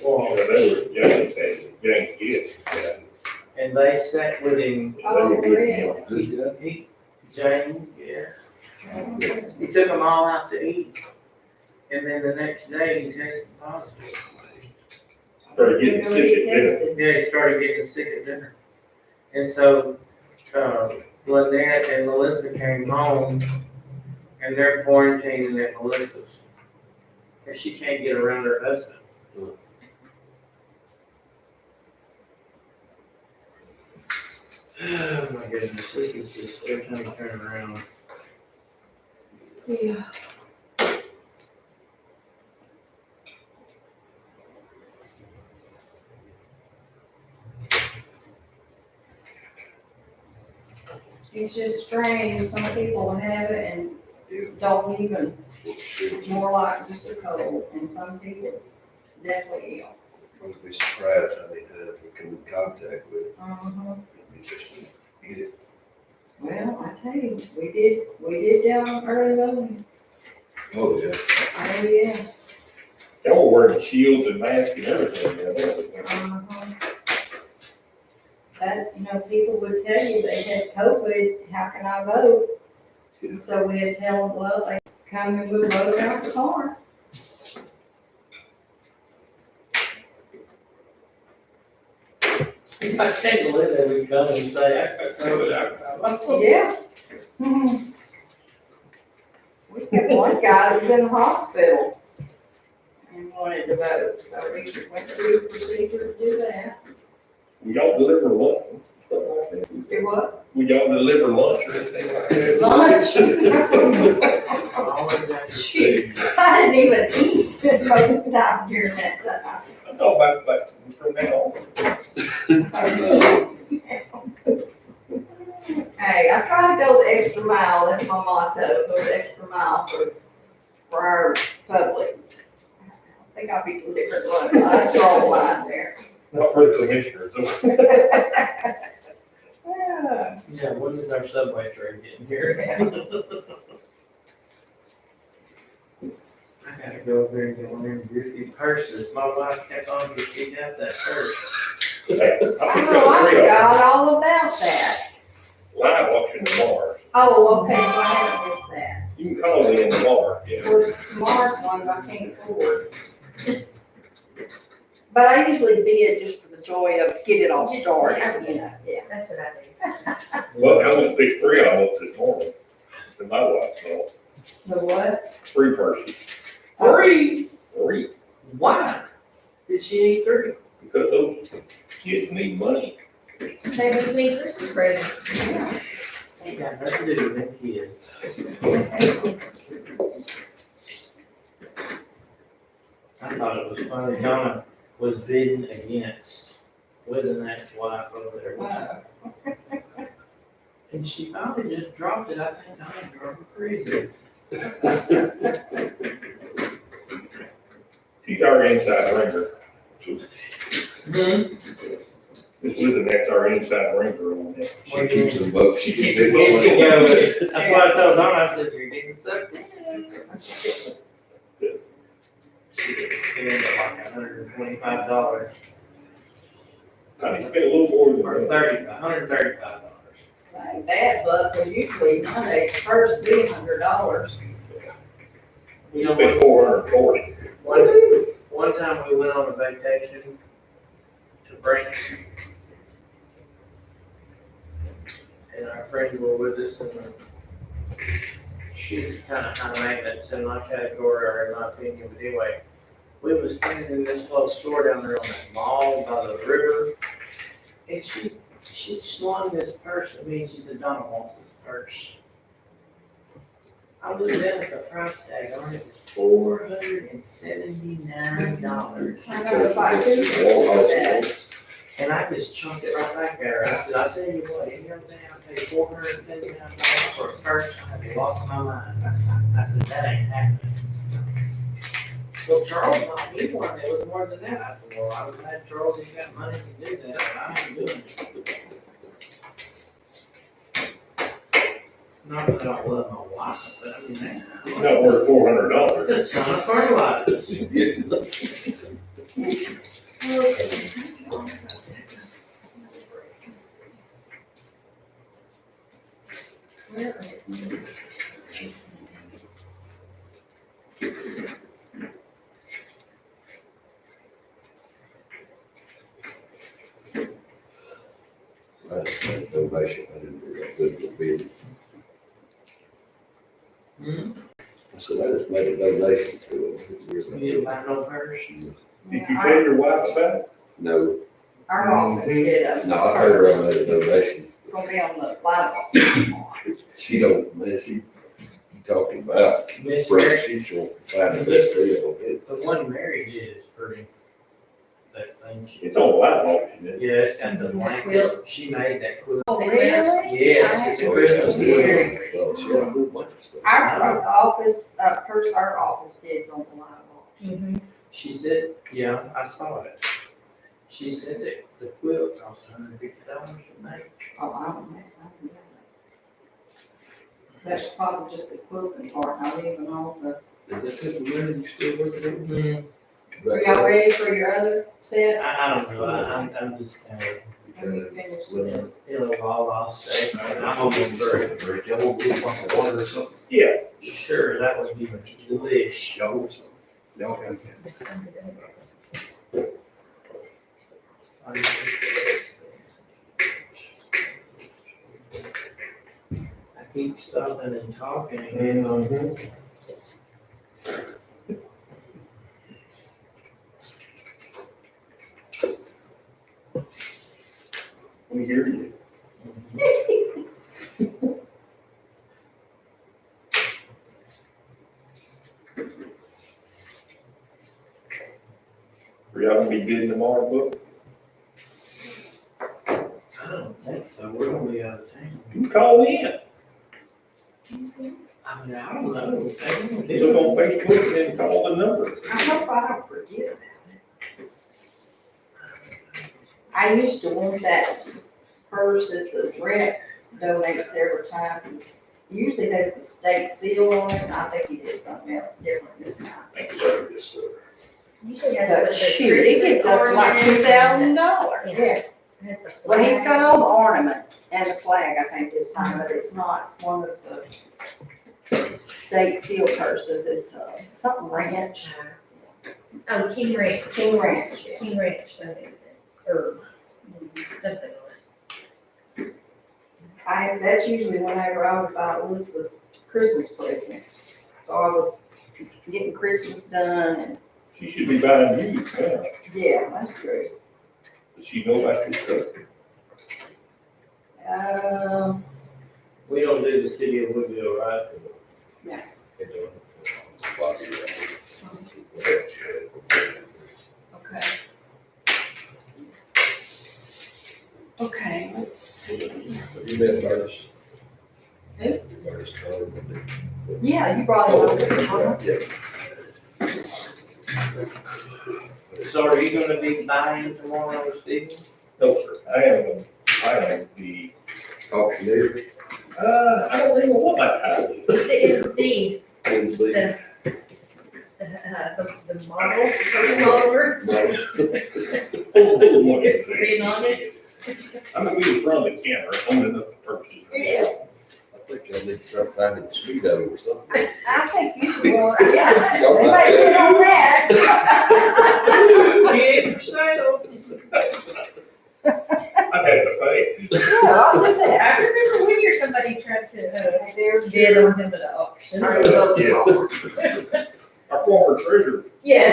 Well, they were, James kids. And they sat with him, Oh, really? Who's that? James, yeah. He took them all out to eat. And then the next day, he tested positive. Started getting sick at dinner. Tested. Yeah, he started getting sick at dinner. And so, Lynette and Melissa came home, and they're quarantining at Melissa's. Because she can't get around her husband. Oh my goodness, this is just every time you turn around. Yeah. It's just strange, some people have it and don't even, it's more like just a cold, and some people definitely ill. I'd be surprised how many times we come in contact with it. We just get it. Well, I tell you, we did down early voting. Oh, yeah. Oh, yeah. They were wearing shields and masks and everything, you know. Uh-huh. That, you know, people would tell you they had COVID, how can I vote? And so we had to tell them, well, they come and we'll vote out the car. I can't believe that we come and say, I got COVID. Yeah. Mhm. We had one guy that was in the hospital and wanted to vote, so we went through the procedure to do that. We all deliver lunch, and stuff like that. Do what? We all deliver lunch or anything like that. Lunch. Always have to Shoot, I didn't even eat most of the time during that time. I'm talking about like from now on. Hey, I try to go the extra mile, that's my motto, go the extra mile for our public. I think I'll be delivering lunch, I draw a line there. Not for the commissioners. Yeah. Yeah, when is our subway train getting here? I I gotta go over and get one of them goofy purses. My wife kept on to pick out that purse. Hey, I picked Oh, up I 3 of them. forgot all about that. Live auction tomorrow. Oh, okay, so I haven't missed that. You can call me in tomorrow, Of yeah. course, tomorrow's ones I can't afford. But I usually bid just for the joy of get it all started, you know, yeah. That's what I do. Well, I went pick 3 of them this morning. To my wife, so The what? 3 purses. 3? 3, Why? Did she need 3? because those kids need money. Maybe it's me Christmas present. Yeah. Ain't got nothing to do with them kids. I thought it was funny, Donna was bidding against Wizenak's wife over there. Wow. And she finally just dropped it, I think Donna drove her crazy. She's our inside ringer. Hmm? This is the next our inside ringer on that. She keeps them bucks. She keeps it going. That's what I told Donna, I said, you're getting sucked in. She did spend like $125, I need to pay a little more or than that. $135. Ain't bad, but because usually nowadays first be $100. You know Spent what? 440. One time we went on a vacation to Branch. And our friends were with us and she kind of made that semi category, or in my opinion, but anyway. We was standing in this little store down there on that mall by the river. And she slung this purse at me and she said, Donna wants this purse. I looked down at the price tag on it, it was $479. I know, it's like, who would do that? And I just chunked it right back at her. I said, I tell you what, any other day I'll pay $479 for a purse, I'd lost my mind. I said, that ain't happening. Well, Charles might be one, it was more than that. I said, well, I was glad Charles has got money to do that, but I ain't doing it. Not that I don't love my wife, but I mean, It's not worth $400. that's a ton of fertilizer. I just made a donation, I didn't do that good with bid. I said, I just made a donation to it. You didn't buy no purse? Did you tell your wife about it? No, Our office did a. no, I told her I made a donation. Gonna be on the live. She don't, man, she talking about, Miss Mary, she's gonna find the best deal. the one Mary did is pretty, that thing. It's on live auction, isn't it? Yeah, it's got the blanket, she made that quilt. Oh, really? Yes, it's a Christmas Weird. gift. So she had a whole bunch of stuff. Our office, our office did on the live auction. She said, yeah, I saw it. She said that the quilt cost $150 to make. Oh, I don't know. That's probably just the quilting part, not even all the. Is that the money you still working on? Are y'all ready for your other set? I don't know, I'm just kind of, When you finish this? it'll all I'll say, I'm almost through. Y'all want to get some water or something? Yeah. Sure, that would be delish. Y'all want some? Y'all got I keep stopping and talking and We hear you. Are y'all gonna be bidding tomorrow, book? I don't think so, we're gonna be out of town. You can call in. I mean, I don't know. Look on Facebook and then call the number. I hope I don't forget about it. I used to want that purse that the rep donates every time. usually has the state seal on it, and I think he did something else different this time. Thank you, sir, this, Usually has But the shoot, he gets up Christmas like $2,000, Yeah. yeah. Has the Well, he's flag. got all the ornaments and the flag, I think, this time, but it's not one of the state seal purses, it's, something ranch, Oh, King Ranch. King Ranch. It's King Ranch, I think, or something on That's usually whenever I would buy Elizabeth Christmas present. So I was getting Christmas done and, she should be buying you, yeah. yeah, that's true. Does she know about this stuff? We don't do the city of Woodville, right? Okay. Okay, let's see. Have you met Curtis? Who? Curtis Carter. Yeah, you brought it over. Yeah. So are you gonna be buying tomorrow, Steve? No, sir, I am the, Auctioneer. I don't even know what my title is. it. The MC, MC. the model, follower, Oh, one thing. being honest. I'm gonna be from the camera, owning up the purchase. Yes. I think I need to start finding Speedo or something. I think you should want, yeah. Y'all They might might say- get on that. Yeah, for sale. I had to pay. Yeah, I'll do that. I remember one year somebody tried to, There's bid your. on him at an auction. Yeah. Our former treasurer. Yes.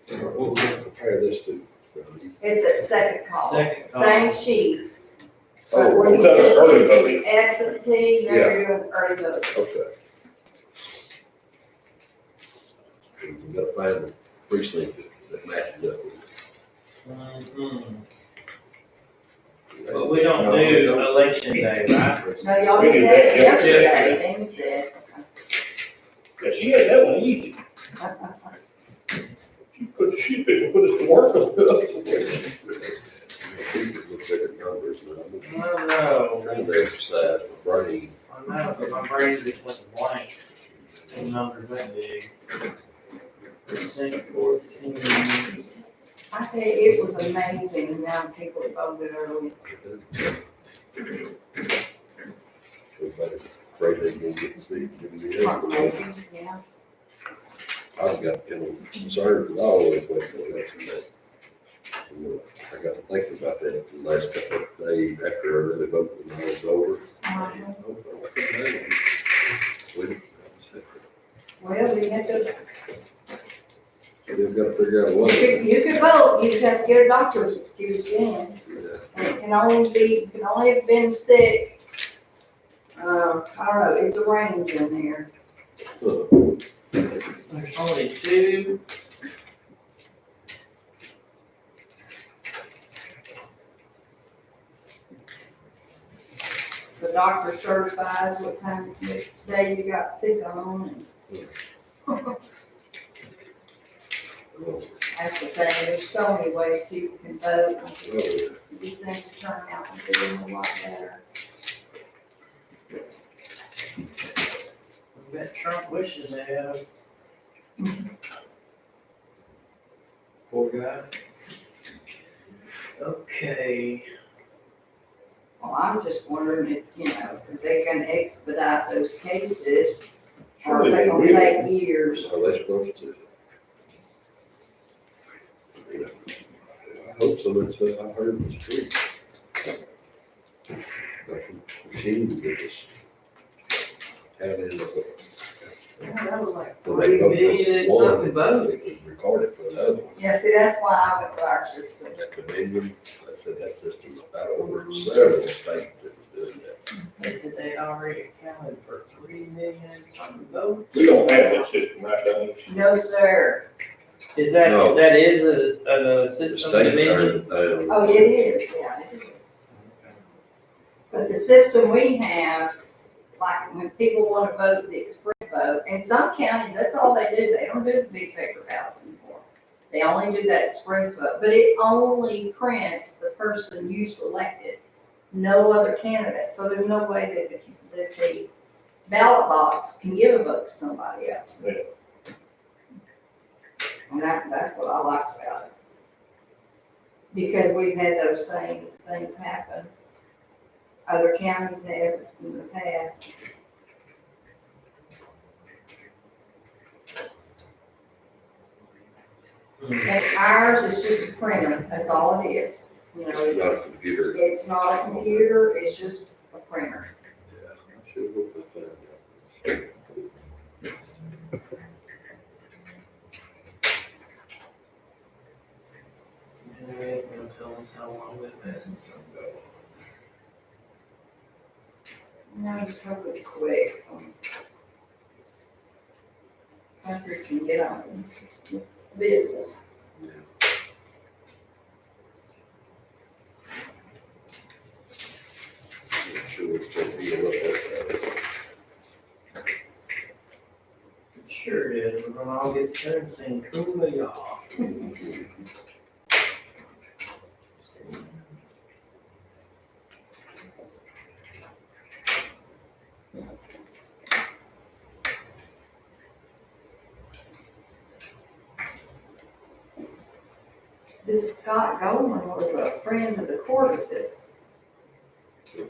What we're gonna compare this to? It's that second call. Second call. Same sheet. Oh, But where you That's just early did voting. absentee, now you're doing early voting. Okay. We gotta find the precinct that matches up with Mhm. it. But we don't No, we do don't. election day, right? No, y'all We did did that that yesterday, Amy said. Yeah, she had that one easy. She put us to work on it. People look at the numbers now. I I'm know. trying to exercise my brain. I know, but my brain just went blank. The numbers that big. Percent 14. I tell you, it was amazing the amount of people that voted early. Everybody's afraid they can get sick. Yeah. I've got, concerns with all of it, but that's. I got to think about that the last couple of days after I really voted when I was over. Well, we had to, We've got to figure out a way. you could vote, you just have to get a doctor's excuse in. Yeah. And it can only be, you can only have been sick, I don't know, it's a range in there. There's only two. The doctor certifies what time, which day you got sick on, and that's the thing, there's so many ways people can vote. These things will turn out and do a lot better. I bet Trump wishes they had. Poor guy. Okay. Well, I'm just wondering if, if they can expedite those cases, or if they gonna take years. Are they supposed to? I hope some of the stuff I heard was true. Like the machine that was having the. That was like Well, they 3 vote for million and one, something votes. it was recorded for the other one. Yeah, see, that's why I went to our system. That Dominion, I said that system was out over several states that was doing that. They said they already accounted for 3 million and something votes. We don't have that system right down here. No, sir. Is that, No. that is a The system state Dominion? turned it down. Oh, it is, yeah, it is. But the system we have, like when people want to vote the express vote, vote. In some counties, that's all they do. They don't do the big paper ballots anymore. They only do that express vote, but it only prints the person you selected, no other candidate. So there's no way that the ballot box can give a vote to somebody else. Yeah. And that's what I like about it. Because we've had those same things happen. Other counties have in the past. And ours is just a printer, that's all it is. You know, It's not a it's, computer. it's not a computer, it's just a printer. Yeah, I should have looked at that. And they ain't gonna tell us how long that passes will go. I just hope it's quick. After it can get on with business. I'm sure it's going to be a little Sure it is, we're gonna all get there and sing Kumbaya. This Scott Goldman was a friend of the Cordises,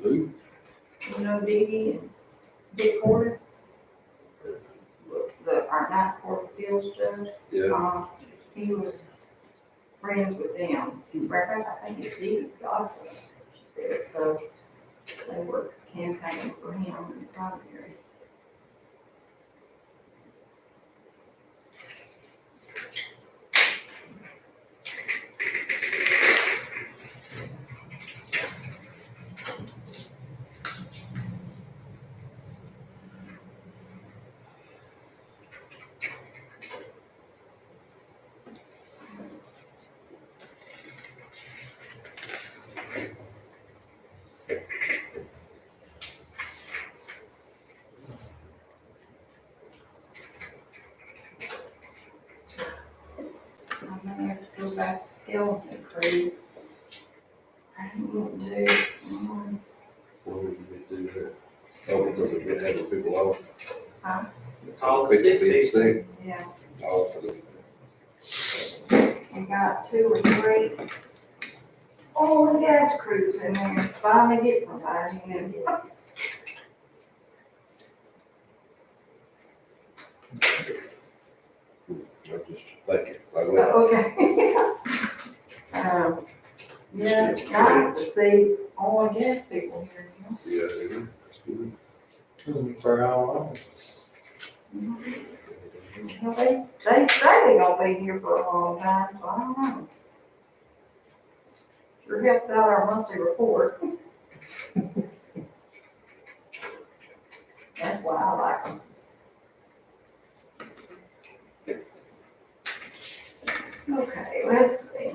Who? you know, Dee Dee and Dick Cordis. Our Ninth Court of Appeals judge. Yeah, He was friends with them. Matter of fact, I think it's Dee Dee's godson, she said, so they were campaigning for him in the primary. I'm gonna have to go back to Skeleton Creek. I don't want to, what would you do there? Oh, because of it having people on. Huh? All the sick People being people. sick. yeah, Oh, so we got 2 or 3 oil and gas crews in there, finally get somebody, and then, I'm just thinking, I went, okay. Yeah, it's nice to see oil and gas people here, you know. yeah, that's good. For how long? Well, they say they're gonna be here for a long time, so I don't know. Sure helps out our monthly report. That's why I like them. Okay, let's see.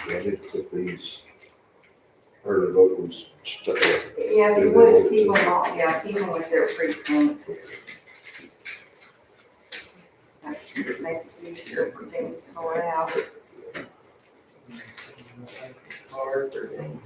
I need to put these Yeah, if you would, keep them all, yeah, keep them with their precincts. Make it easier for them to sort out. Hard for them.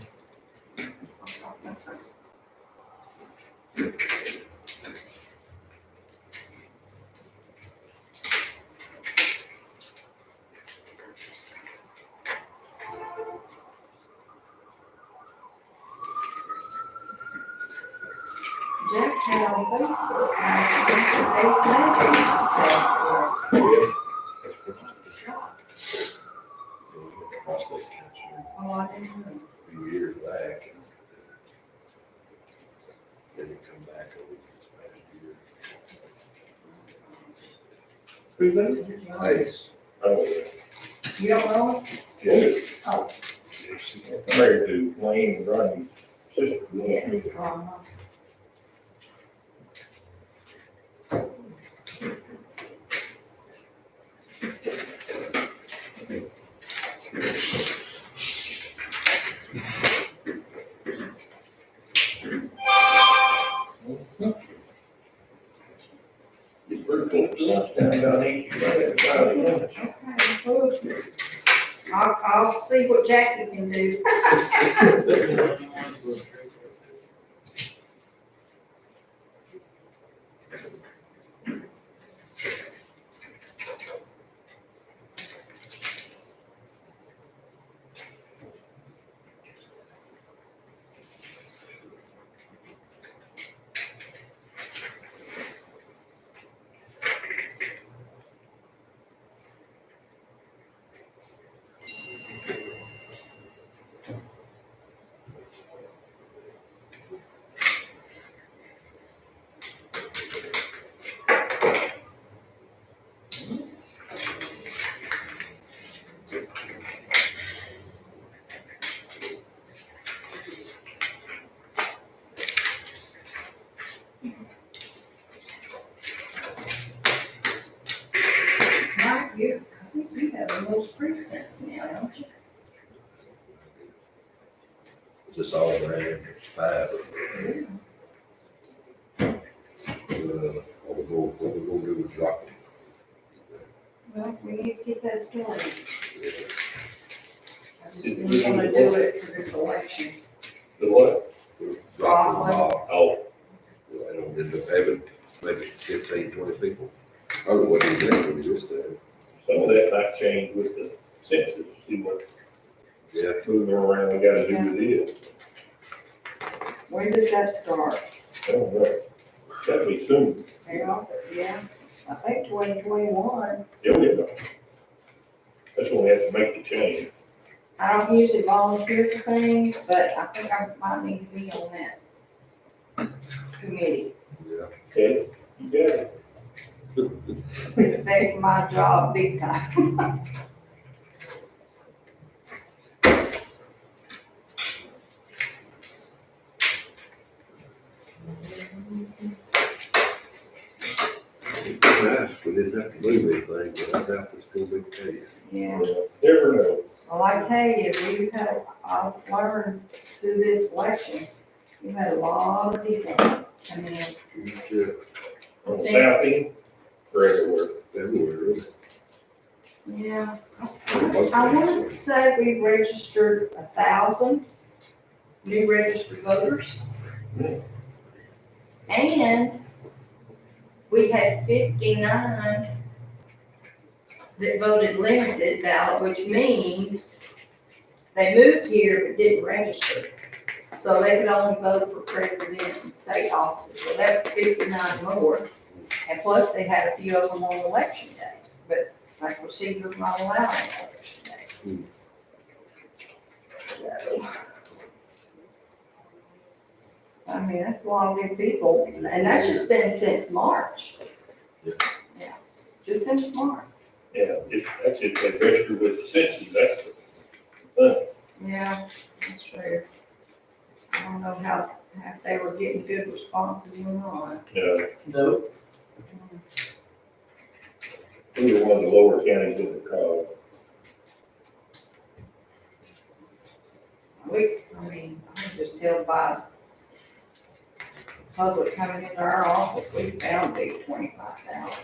Jack had on Facebook, Prostate cancer oh, I didn't know. a few years back, and then it come back over this past Who's that? year. Ace. Oh, You don't know? yeah. Oh. Married to Wayne and Ronnie's sister. Yes. It's pretty close to lunchtime down here. Friday lunch. Okay, I'll see what Jackie can do. Mike, I think you have the most precincts now, don't you? Is this all around? It's 5. What we're gonna do is drop it. Well, we need to get that started. Yeah. I just didn't wanna do it for this election. The what? Drop them off. Oh, I don't end up having maybe 15, 20 people. I don't know what he's doing with this time. some of that might change with the census, see what Yeah, moving around we gotta do with it. When does that start? I don't know. That'll be soon. Yeah, I think 2021. Yeah, yeah. That's when we have to make the change. I don't usually volunteer for things, but I think I might need to be on that committee. yeah. Okay, you got it. It affects my job big time. Nice, we didn't have to move anything, but I doubt it's gonna be the case. Yeah, Never know. well, I tell you, I've learned through this election, you had a lot of people come in. Yeah, On the south end, or everywhere. everywhere, really. Yeah, Most I want to places. say we registered 1,000 new registered voters. And we had 59 that voted limited ballot, which means they moved here but didn't register. So they could only vote for president and state offices, so that's 59 more. And plus, they had a few of them on election day, but like procedure was not allowed on election day. So. I mean, that's a lot of new people, and that's just been since March. Yeah. Yeah, just since March. Yeah, that's if they register with the census, that's the thing. Yeah, that's true. I don't know how if they were getting good responses or not. Nope. We were one of the lower counties in the call. I mean, I can just tell by public coming into our office, we found big 25,000.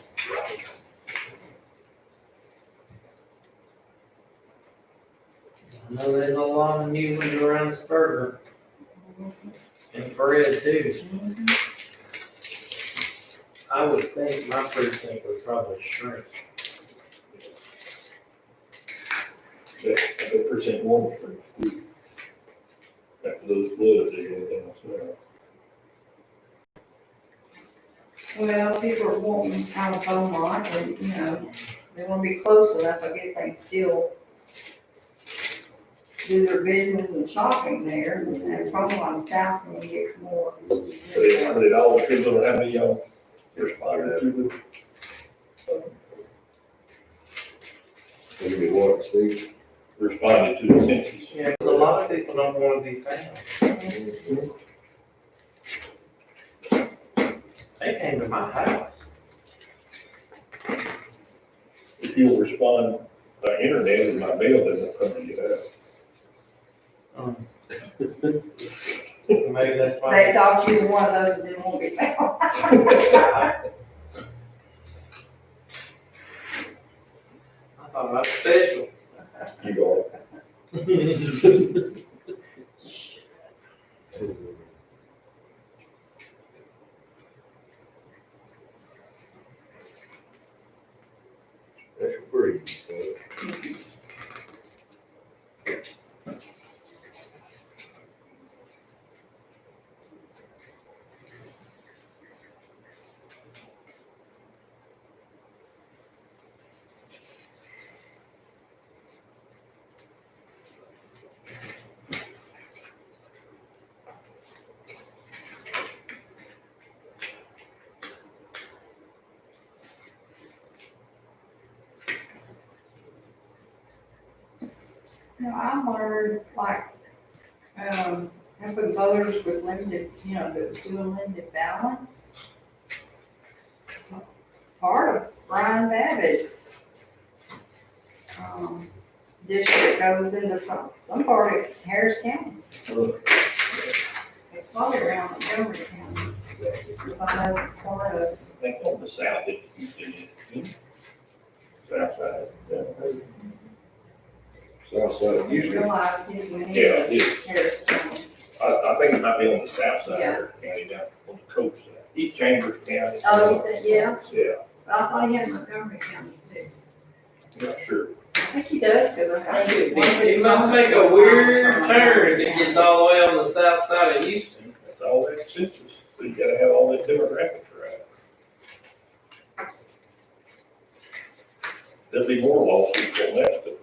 I know there's a lot of new ones around Spur and Fred too. I would think my precinct would probably shrink. That percent warmer for after those floods, they go down. Well, people are wanting out of Beaumont, and, you know, they wanna be close enough, I guess they can still do their business and shopping there, and that's probably on the south when it gets more. But it all depends on how many y'all responded to Maybe what, Steve? responded to the census. Yeah, 'cause a lot of people don't wanna be found. They came to my house. If you'll respond by internet and by mail, then they'll come to your house. Maybe that's They why. thought you were one of those that didn't want to be found. I thought I was special. You are. That's pretty. You know, I learned, like, helping voters with limited, you know, that was doing limited balance. Part of Brian Babbitt's, district goes into some part of Harris County. It's probably around Montgomery County. If I know it's part of, I think on the south, it used to be. South side, yeah. South side I of didn't Houston. realize his went Yeah, into it is. Harris County. I think it might be on the south side Yeah. of the county, down on the coast side. East Chambers County. Oh, you think, yeah, Yeah, but I thought he had Montgomery County too. not sure. I think he does, cause I think. one of his It must make a comments weird was from turn if it Montgomery gets all the way on the south side of Houston. That's all that census, so you gotta have all that demographics right. There'll be more lawsuits on that stuff.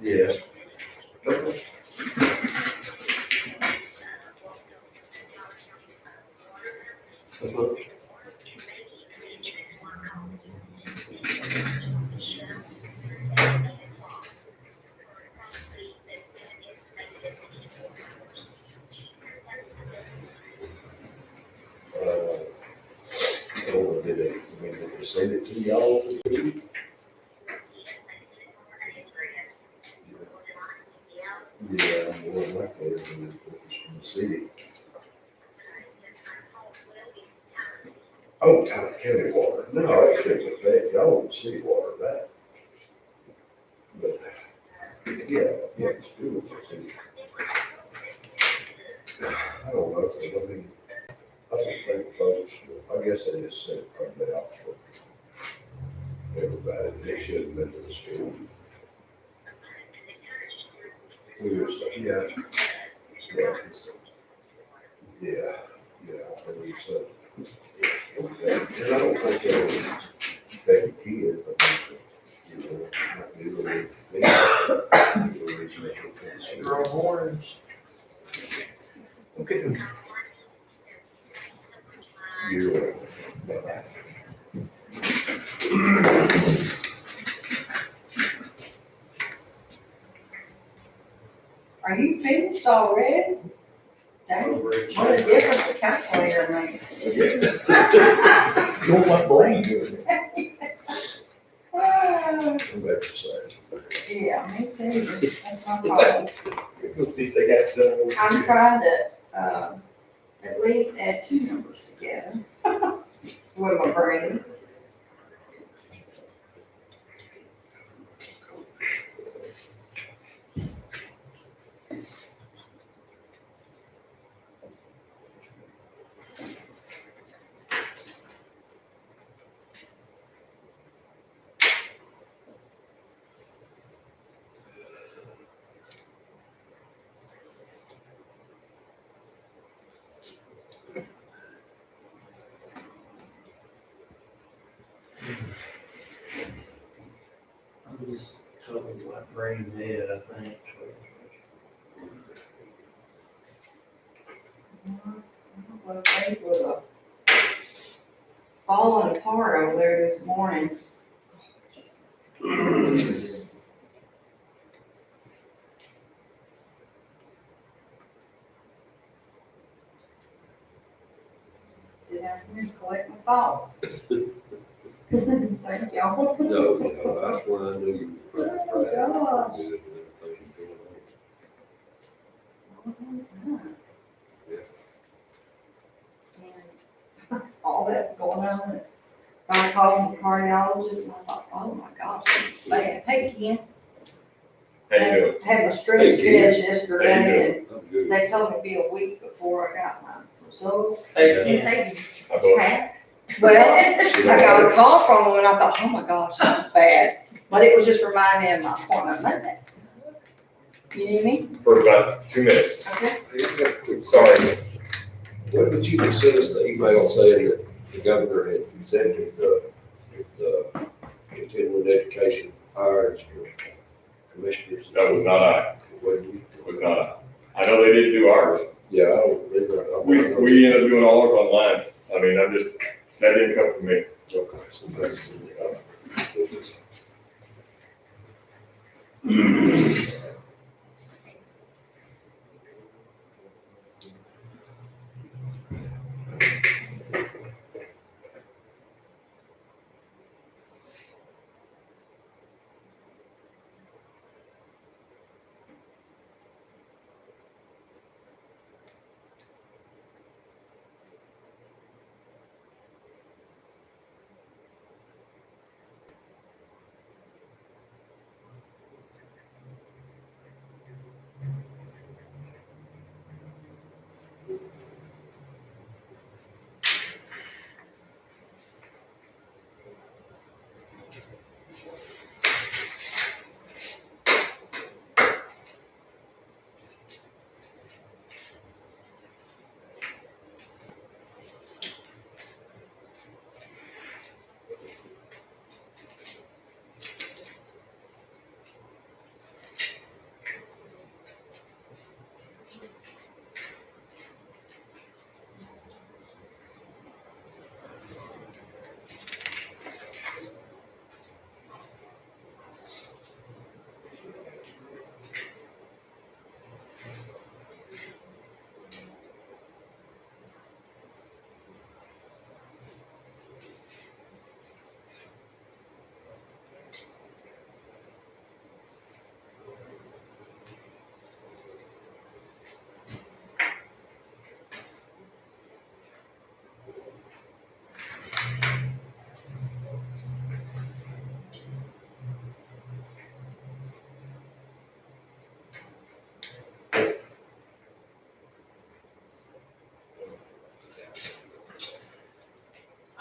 Yeah. Oh, did they send it to y'all? Yeah, more than likely, it's from the city. Oh, county water, no, it shouldn't affect y'all with city water, that. But, yeah, it's good, city. I don't know, I mean, I don't think folks, I guess they just sent it probably out for everybody, they should have been to the school. We were, yeah. Yeah, I believe so. And I don't think they'll affect the kids, I think, you know, not really, Girl horns. Okay. You're. Are you finished already? Dang, what a difference the calculator makes. Don't my brain do it. I'm exercising. Yeah, me too. That's my problem. Go see if they got some. I'm trying to, at least add two numbers together with my brain. I'm just totally like brain dead, I think. Well, things was falling apart over there this morning. Sit down here and collect my thoughts. Thank y'all. No, that's when I knew you were pretty Oh, proud. God. Good and everything going on. And all that's going on. And I called the cardiologist and I thought, oh my gosh, it's bad. Hey, Ken. How you doing? Had my stress Hey, Ken. test yesterday and I'm good. they told me it'd be a week before I got my results. Safety. Safety I vote. tax. Well, I got a call from them and I thought, oh my gosh, this is bad. But it was just reminding me of my appointment Monday. You need me? For about 2 minutes. Okay. Hey, I got a quick Sorry. When did you send us the email saying that the governor had exempted the continuing education hires for commissioners? That was not I. What did you? It was not I. I know they did do ours. Yeah, I don't, they're not. We ended up doing all ours online. I mean, that didn't come from me. Okay, so that's,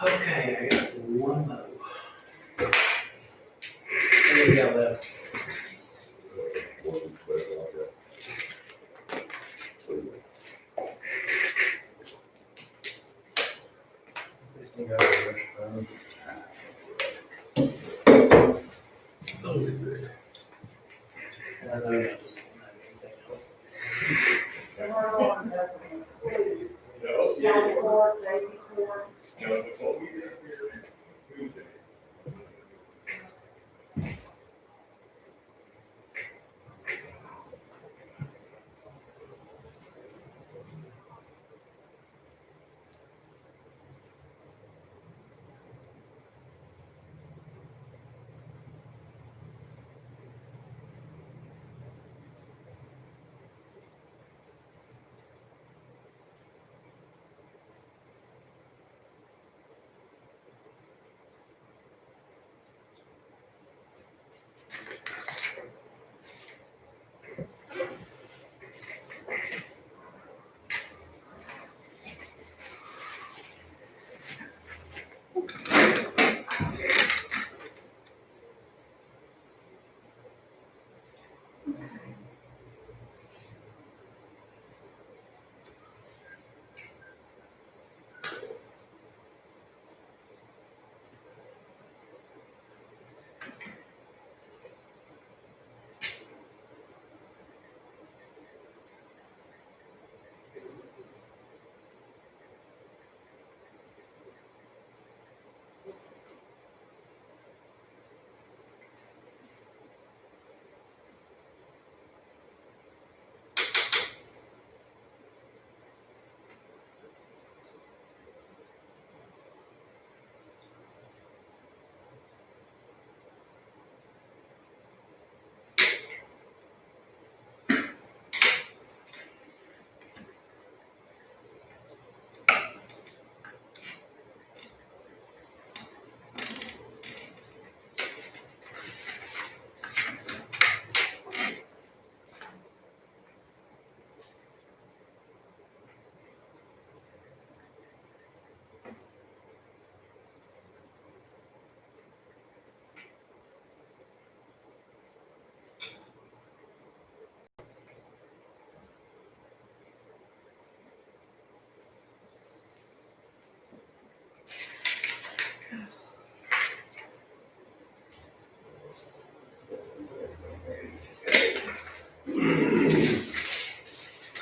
Okay, I got one more. What do we got left? One, but like that. This thing got a rush. Oh, is there? And I know that's just not anything else. And we're on the, Yeah, I'll see county you. court, baby court. Yeah, that's what we got here. Tuesday.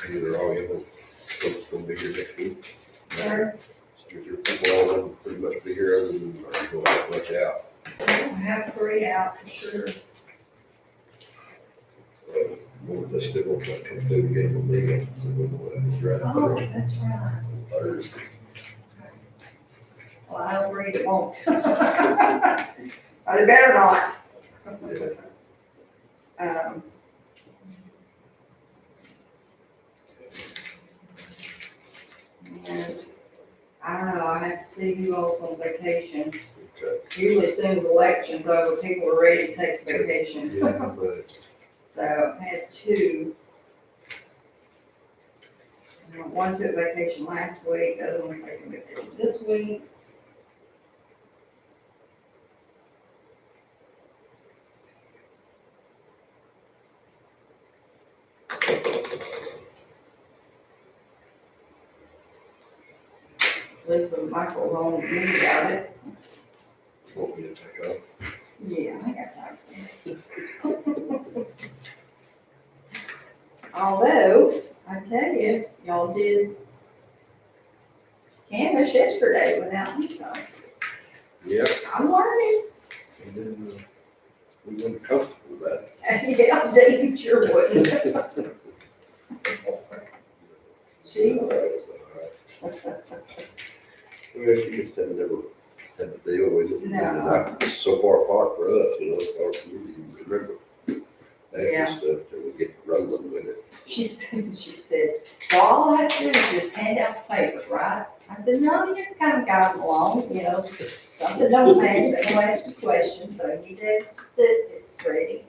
Either all you know, folks gonna be here next week. Sure. So your people all gonna pretty much be here other than, are you gonna have much out? I have 3 out for sure. More they still won't come through the game with me. So we'll drive Oh, through that's right. Thursday. Well, I don't read it won't. Or they better not. Um, And I don't know, I have to see who else on vacation. Okay. Usually as soon as election's over, people are ready to take vacations. Yeah, but So I had 2. One took vacation last week, the other one's taking vacation this week. Elizabeth and Michael was on with me about it. want me to take off? Yeah, I got time. Although, I tell you, y'all did canvas yesterday without me, so Yep. I'm learning. And then, we weren't comfortable with that. Yeah, Dean sure wouldn't. She was. Well, she just had never had to deal with it. No. And it's so far apart for us, you know, it's hard for me to even remember. Yeah. Extra stuff till we get rolling with it. She said, so all I have to do is just hand out the papers, right? I said, no, you just kind of guide them along, you know, something don't match, they don't ask you questions, so you did statistics ready.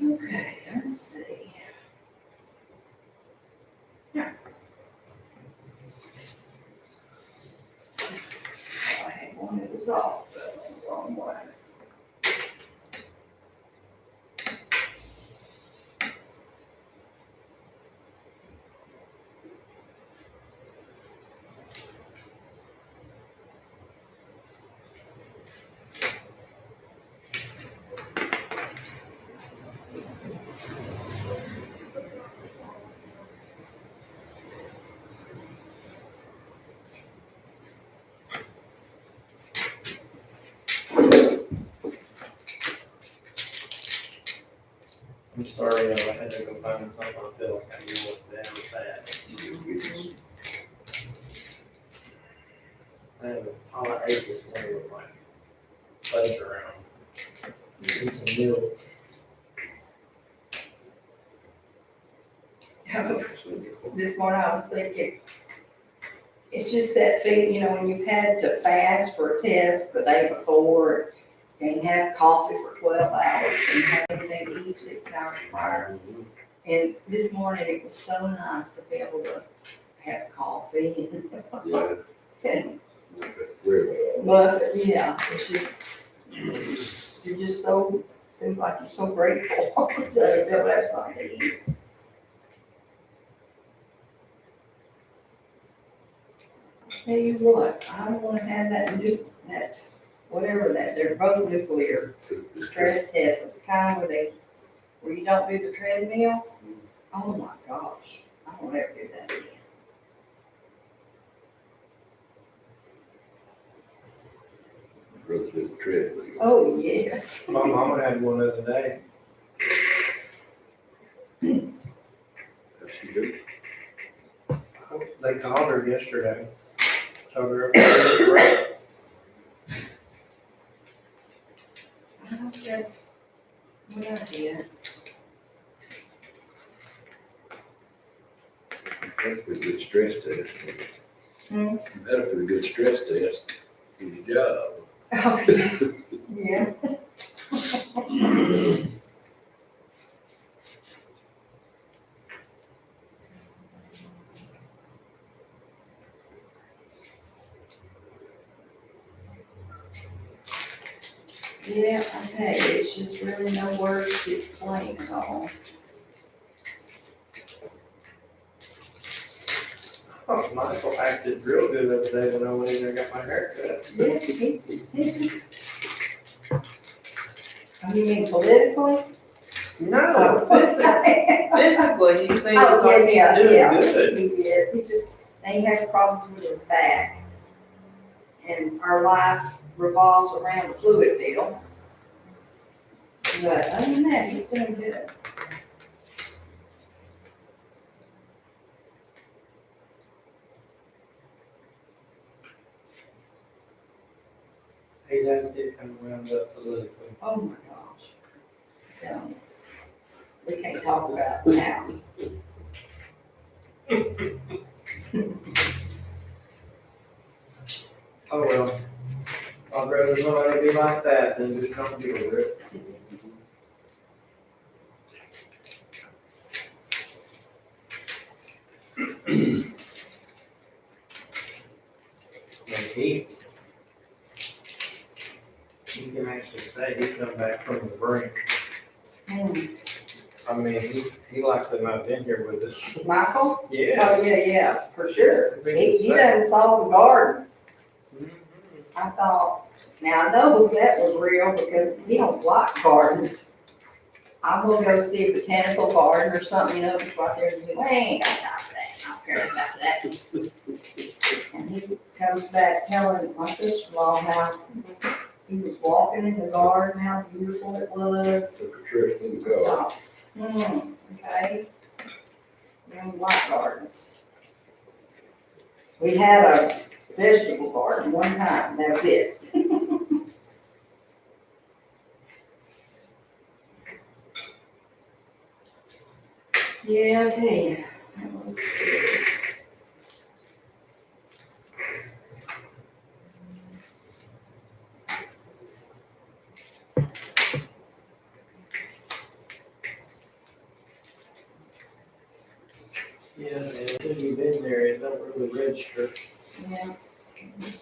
Okay, let's see. Yeah. I had one that was off, but went the wrong way. I'm sorry, I had to go find something I feel like I knew what that was that. And all I ate this morning was like fudge around. Some milk. This morning I was thinking, it's just that feeling, you know, when you've had to fast for a test the day before, and have coffee for 12 hours, and have anything to eat 6 hours prior. And this morning, it was so nice to be able to have coffee Yeah, and really. muffin, yeah, it's just, you're just so, seems like you're so grateful, so to be able to have something to eat. Tell you what, I don't wanna have that, whatever that, they're both nuclear stress tests, the kind where you don't do the treadmill. Oh my gosh, I won't ever do that again. Rather do the treadmill. Oh, yes. My mama had one the other day. How's she doing? They called her yesterday. Told her everything was right. I don't think that's what I did. That's a pretty good stress test. Hmm. You had a pretty good stress test in your job. Yeah. Yeah, I tell you, it's just really no words to explain at all. Oh, Michael acted real good the other day when I went in there and got my hair cut. Yeah, he's. Oh, you mean politically? No, physically, he seems Oh, like he's yeah, doing yeah. good. He is, he just, he has problems with his back. And our life revolves around the fluid field. But other than that, he's doing good. He does get kind of wound up politically. Oh my gosh. We can't talk about the house. Oh, well. I'd rather somebody be like that than just don't deal with it. And he, you can actually say he come back from the brink. Hmm. I mean, he likes to not been here with us. Michael? Yeah. Oh, yeah, for sure. He doesn't solve the garden. I thought, now I know that was real because he don't like gardens. I'm gonna go see a botanical garden or something, you know, it's right there, and say, we ain't got time for that, I don't care about that. And he comes back telling my sister-in-law how he was walking in the garden, how beautiful it was. Took a trip in the car. Okay. We don't like gardens. We had a vegetable garden one time, that was it. Yeah, okay. That was scary. Yeah, and until you've been there, it don't really register. Yeah.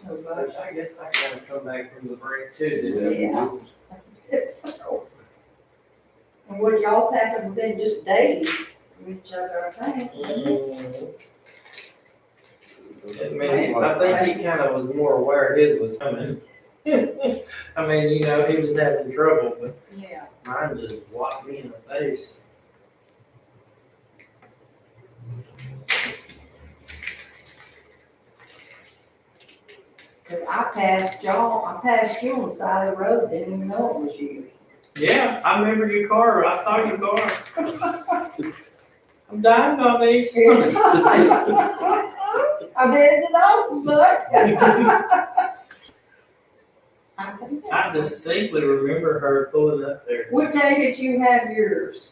So But much. I guess I gotta come back from the break too, didn't Yeah. So. And what y'all's happened within just days of each other, I think. I mean, I think he kind of was more aware his was coming. I mean, you know, he was having trouble, but Yeah. mine just whacked me in the face. Cause I passed you on the side of the road, didn't even know it was you. Yeah, I remember your car. I saw your car. I'm dying on these. I bet it off, but. I think I that's- distinctly remember her pulling up there. What day did you have yours?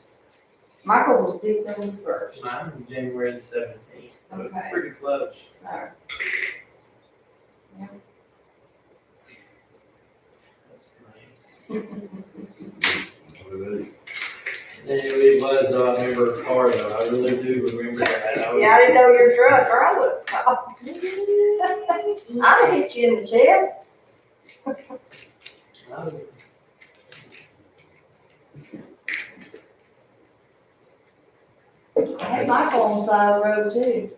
Michael was December first, Mine was January the 17th, so it's Okay. pretty close. so. That's nice. Well, It was, though, I remember her car though, I really do remember that. Yeah, I didn't know your truck, or I would stop. I'd hit you in the chest. I had Michael on the side of the road too.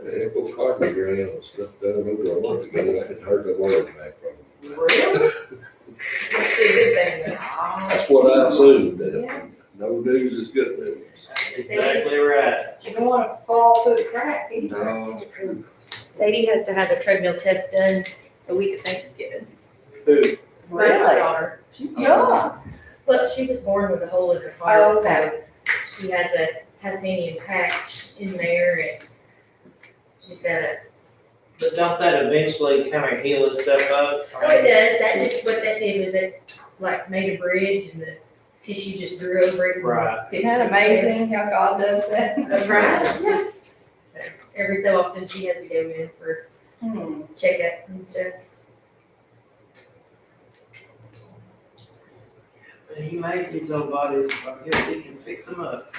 Echo carpet around and stuff down over a month ago, I hadn't heard the word back from them. Really? Must be a good thing. That's what I assumed, that no news is good news. That's exactly right. You don't wanna fall through the crack either. No, it's true. Sadie has to have the treadmill test done the week of Thanksgiving. Who? My Really? daughter. Yeah. Well, she was born with a hole in her Oh, heart, okay. so she has a titanium patch in there, and she's got a. But don't that eventually kind of heal itself up? Oh, it does. That just what that did was it like made a bridge, and the tissue just grew over it. and Right. fixed Isn't that it. amazing how God does that? That's right. Yeah. So every so often she has to go in for Hmm. checkups and stuff. But he made these old bodies, so I guess he can fix them up.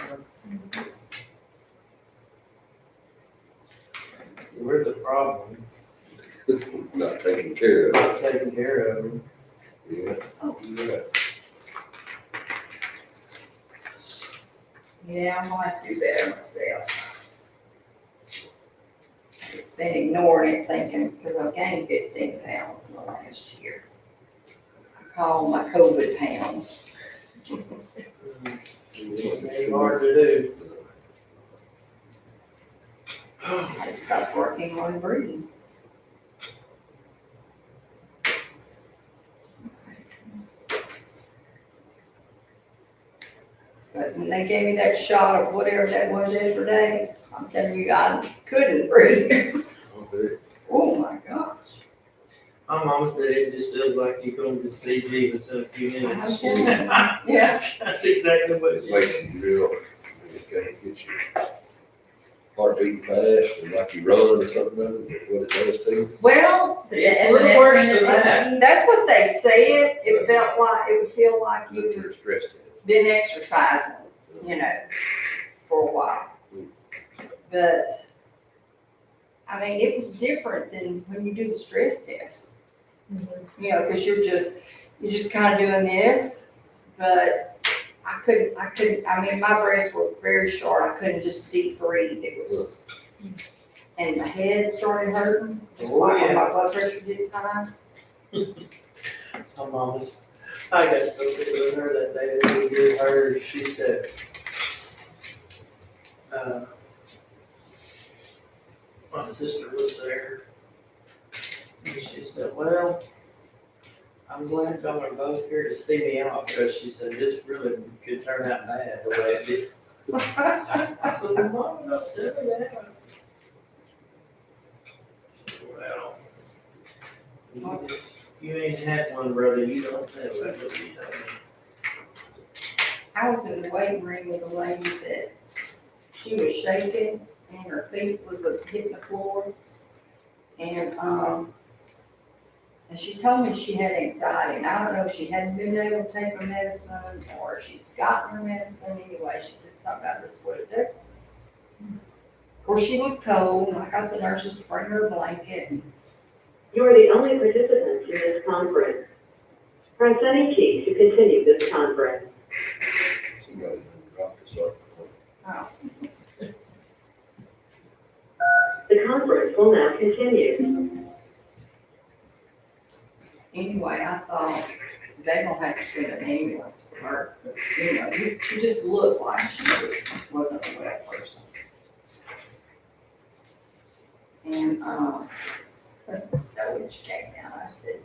We're the problem, Not taken care of. not taking care of them. Yeah. Yeah. Yeah, I might do better myself. Been ignoring it thinking, because I've gained 15 pounds in the last year. I call them my COVID pounds. It's hard to do. I just got working on breathing. But when they gave me that shot of whatever that was yesterday, I'm telling you, I couldn't breathe. Okay. Oh my gosh. My mama said it just feels like you're going to see Jesus in a few minutes. Okay. Yeah. That's exactly what It she makes said. you real, it kind of gets your heart beating fast and like you run or something, is that what it does to you? Well, It's a little worse than that. that's what they said. It felt like, it would feel like Look you at your stress test. been exercising, you know, for a while. But, I mean, it was different than when you do the stress test. You know, because you're just kind of doing this, but I couldn't, I mean, my breaths were very short. I couldn't just deep breathe. It was, and my head started hurting, just Oh, like when yeah. my blood pressure gets high. My mama's, I got so good with her that day, that we hear her, she said, my sister was there. And she said, well, I'm glad y'all are both here to see me out, because she said, this really could turn out bad the way it did. I said, well, Mama, don't say that. She said, well, you ain't had one, brother, you don't know, that's what you told me. I was in the waiting room with a lady that she was shaking and her feet was hitting the floor. And she told me she had anxiety, and I don't know if she hadn't been able to take her medicine or she'd gotten her medicine anyway. She said something about this, what it does. Of course, she was cold, and I got the nurses to bring her a blanket. You are the only participant in this conference. Press any key to continue this conference. Somebody dropped us off. The conference will now continue. Anyway, I thought they don't have to send an ambulance for her, 'cause, you know, she just looked like she wasn't a well person. And, so when she came down, I said,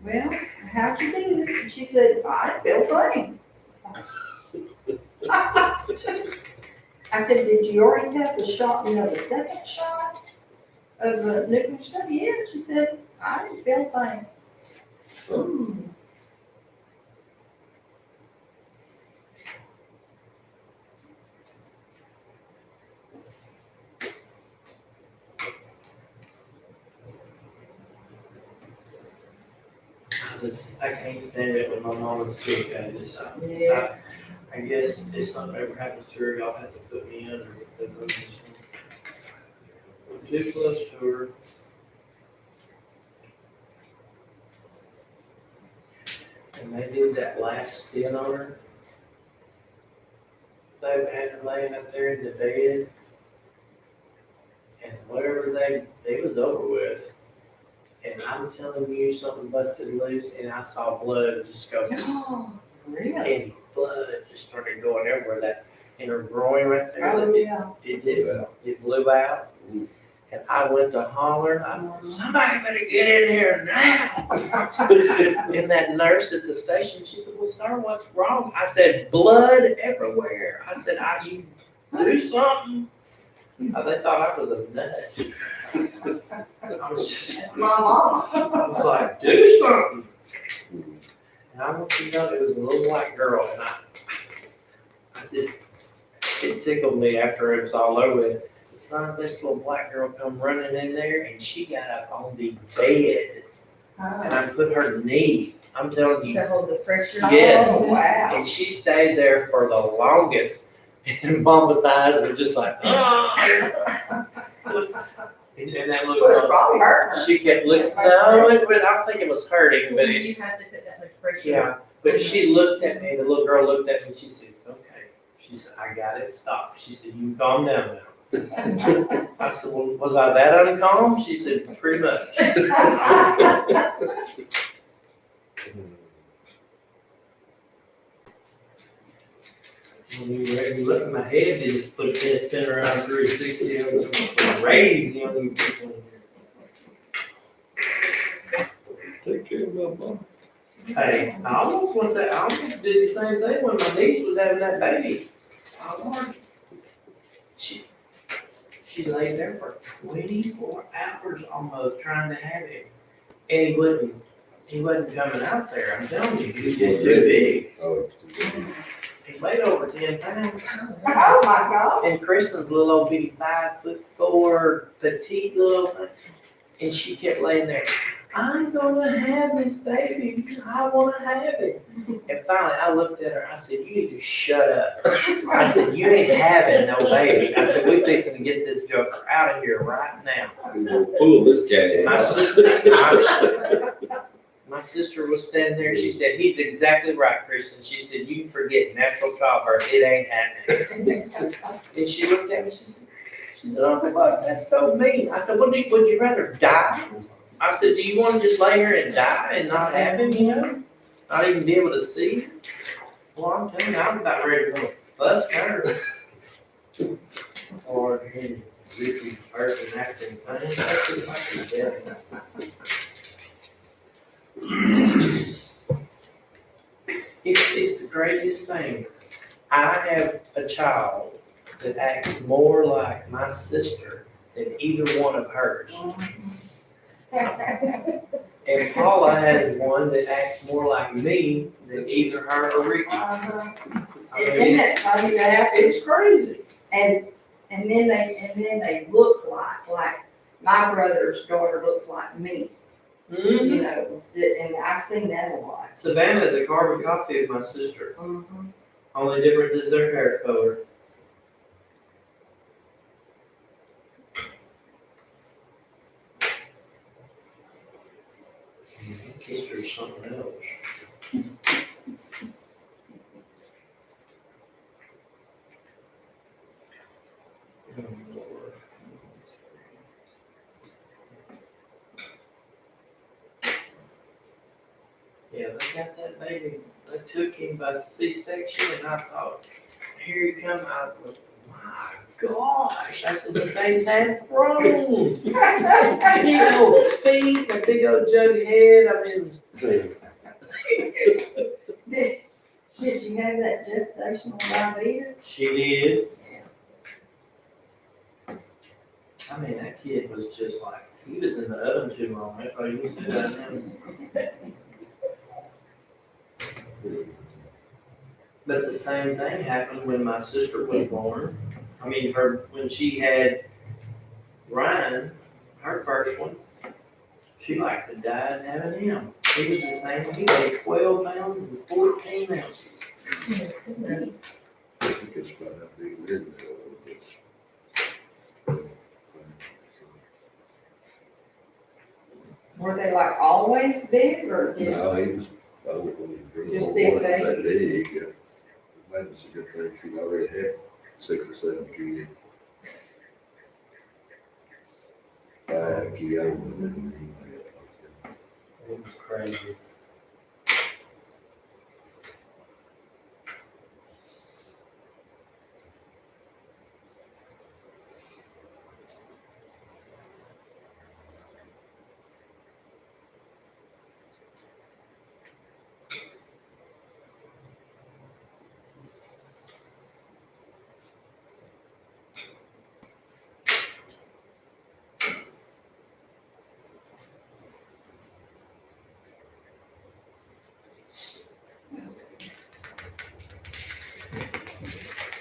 well, how'd you do? And she said, I didn't feel fine. I said, did you already have the shot, you know, the second shot of the nuclear stuff? Yeah, she said, I didn't feel fine. I can't stand it when my mom is sick. Yeah. I guess if something ever happens to her, y'all have to put me under the emergency. We're too close to her. And they did that last stint on her. They had her laying up there in the bed. And whatever it was over with. And I'm telling you, something busted loose, and I saw blood just go, Oh, really? and blood just started going everywhere. That in her groin right there, Oh, yeah. it blew out. And I went to holler. I said, somebody better get in here now. And that nurse at the station, she said, well, sir, what's wrong? I said, blood everywhere. I said, you do something. They thought I was a nut. I was just, My mom. I was like, do something. And I want you to know it was a little white girl, and I just, it tickled me after it was all over with. Son, this little black girl come running in there, and she got up on the bed, and I put her knee, I'm telling you, To hold the pressure. Yes. Oh, wow. and she stayed there for the longest, and Mama's eyes were just like, ah. And that little Well, it girl, probably hurt her. she kept looking, no, I don't think it was hurting, but When it, you have to put that much pressure. yeah, but she looked at me, the little girl looked at me, she said, it's okay. She said, I got it, stop. She said, you calm down now. I said, well, was I that uncalm? She said, pretty much. When you look at my head, they just put a head spin around 360, it was crazy on you people in here. Take care of my mom. Hey, I almost did the same thing when my niece was having that baby. She lay there for 24 hours almost trying to have it. And he wasn't coming out there, I'm telling you, he was just too big. Oh, it's too bad. He weighed over 10 pounds. Oh, my God. And Kristen's little old bitty 5'4", petite little thing. And she kept laying there, I'm gonna have this baby, I wanna have it. And finally, I looked at her, I said, you need to shut up. I said, you ain't having no baby. I said, we fixing to get this joker out of here right now. We will pull this guy My out. my sister was standing there, she said, he's exactly right, Kristen. She said, you forget natural childbirth, it ain't happening. And she looked at me, she said, oh, fuck, that's so mean. I said, would you rather die? I said, do you want to just lay here and die and not have him, you know? Not even be able to see him? Well, I'm telling you, I'm about ready to bust her. Or this is person acting funny. It's the craziest thing. I have a child that acts more like my sister than either one of hers. And Paula has one that acts more like me than either her or Ricky. I Isn't mean, that funny that it's crazy. And then they look like my brother's daughter looks like me, Mhm. you know, and I've seen that a lot. Savannah is a carbon copy of my sister. Mhm. Only difference is their hair color. something else. Oh, Lord. Yeah, they got that baby, they took him by C-section and I thought, here he come, I was, my gosh, I said, the thing's half grown. Big old feet, a big old jug head, I mean. Did you have that gestational diabetes? She did. I mean, that kid was just like, he was in the oven too long, that's why he was doing him. But the same thing happened when my sister was born. I mean, when she had Ryan, her first one, she like to die having him. He was the same, he weighed 12 pounds and 14 ounces. Goodness. I think it's about how big it is now. It's- Were they like always big or just? No, he was, I don't know, he was Just really big born that babies. big. Maybe it's a good thing, he already had 6 or 7 kids. 5 kids, I don't know how many he had. It was crazy.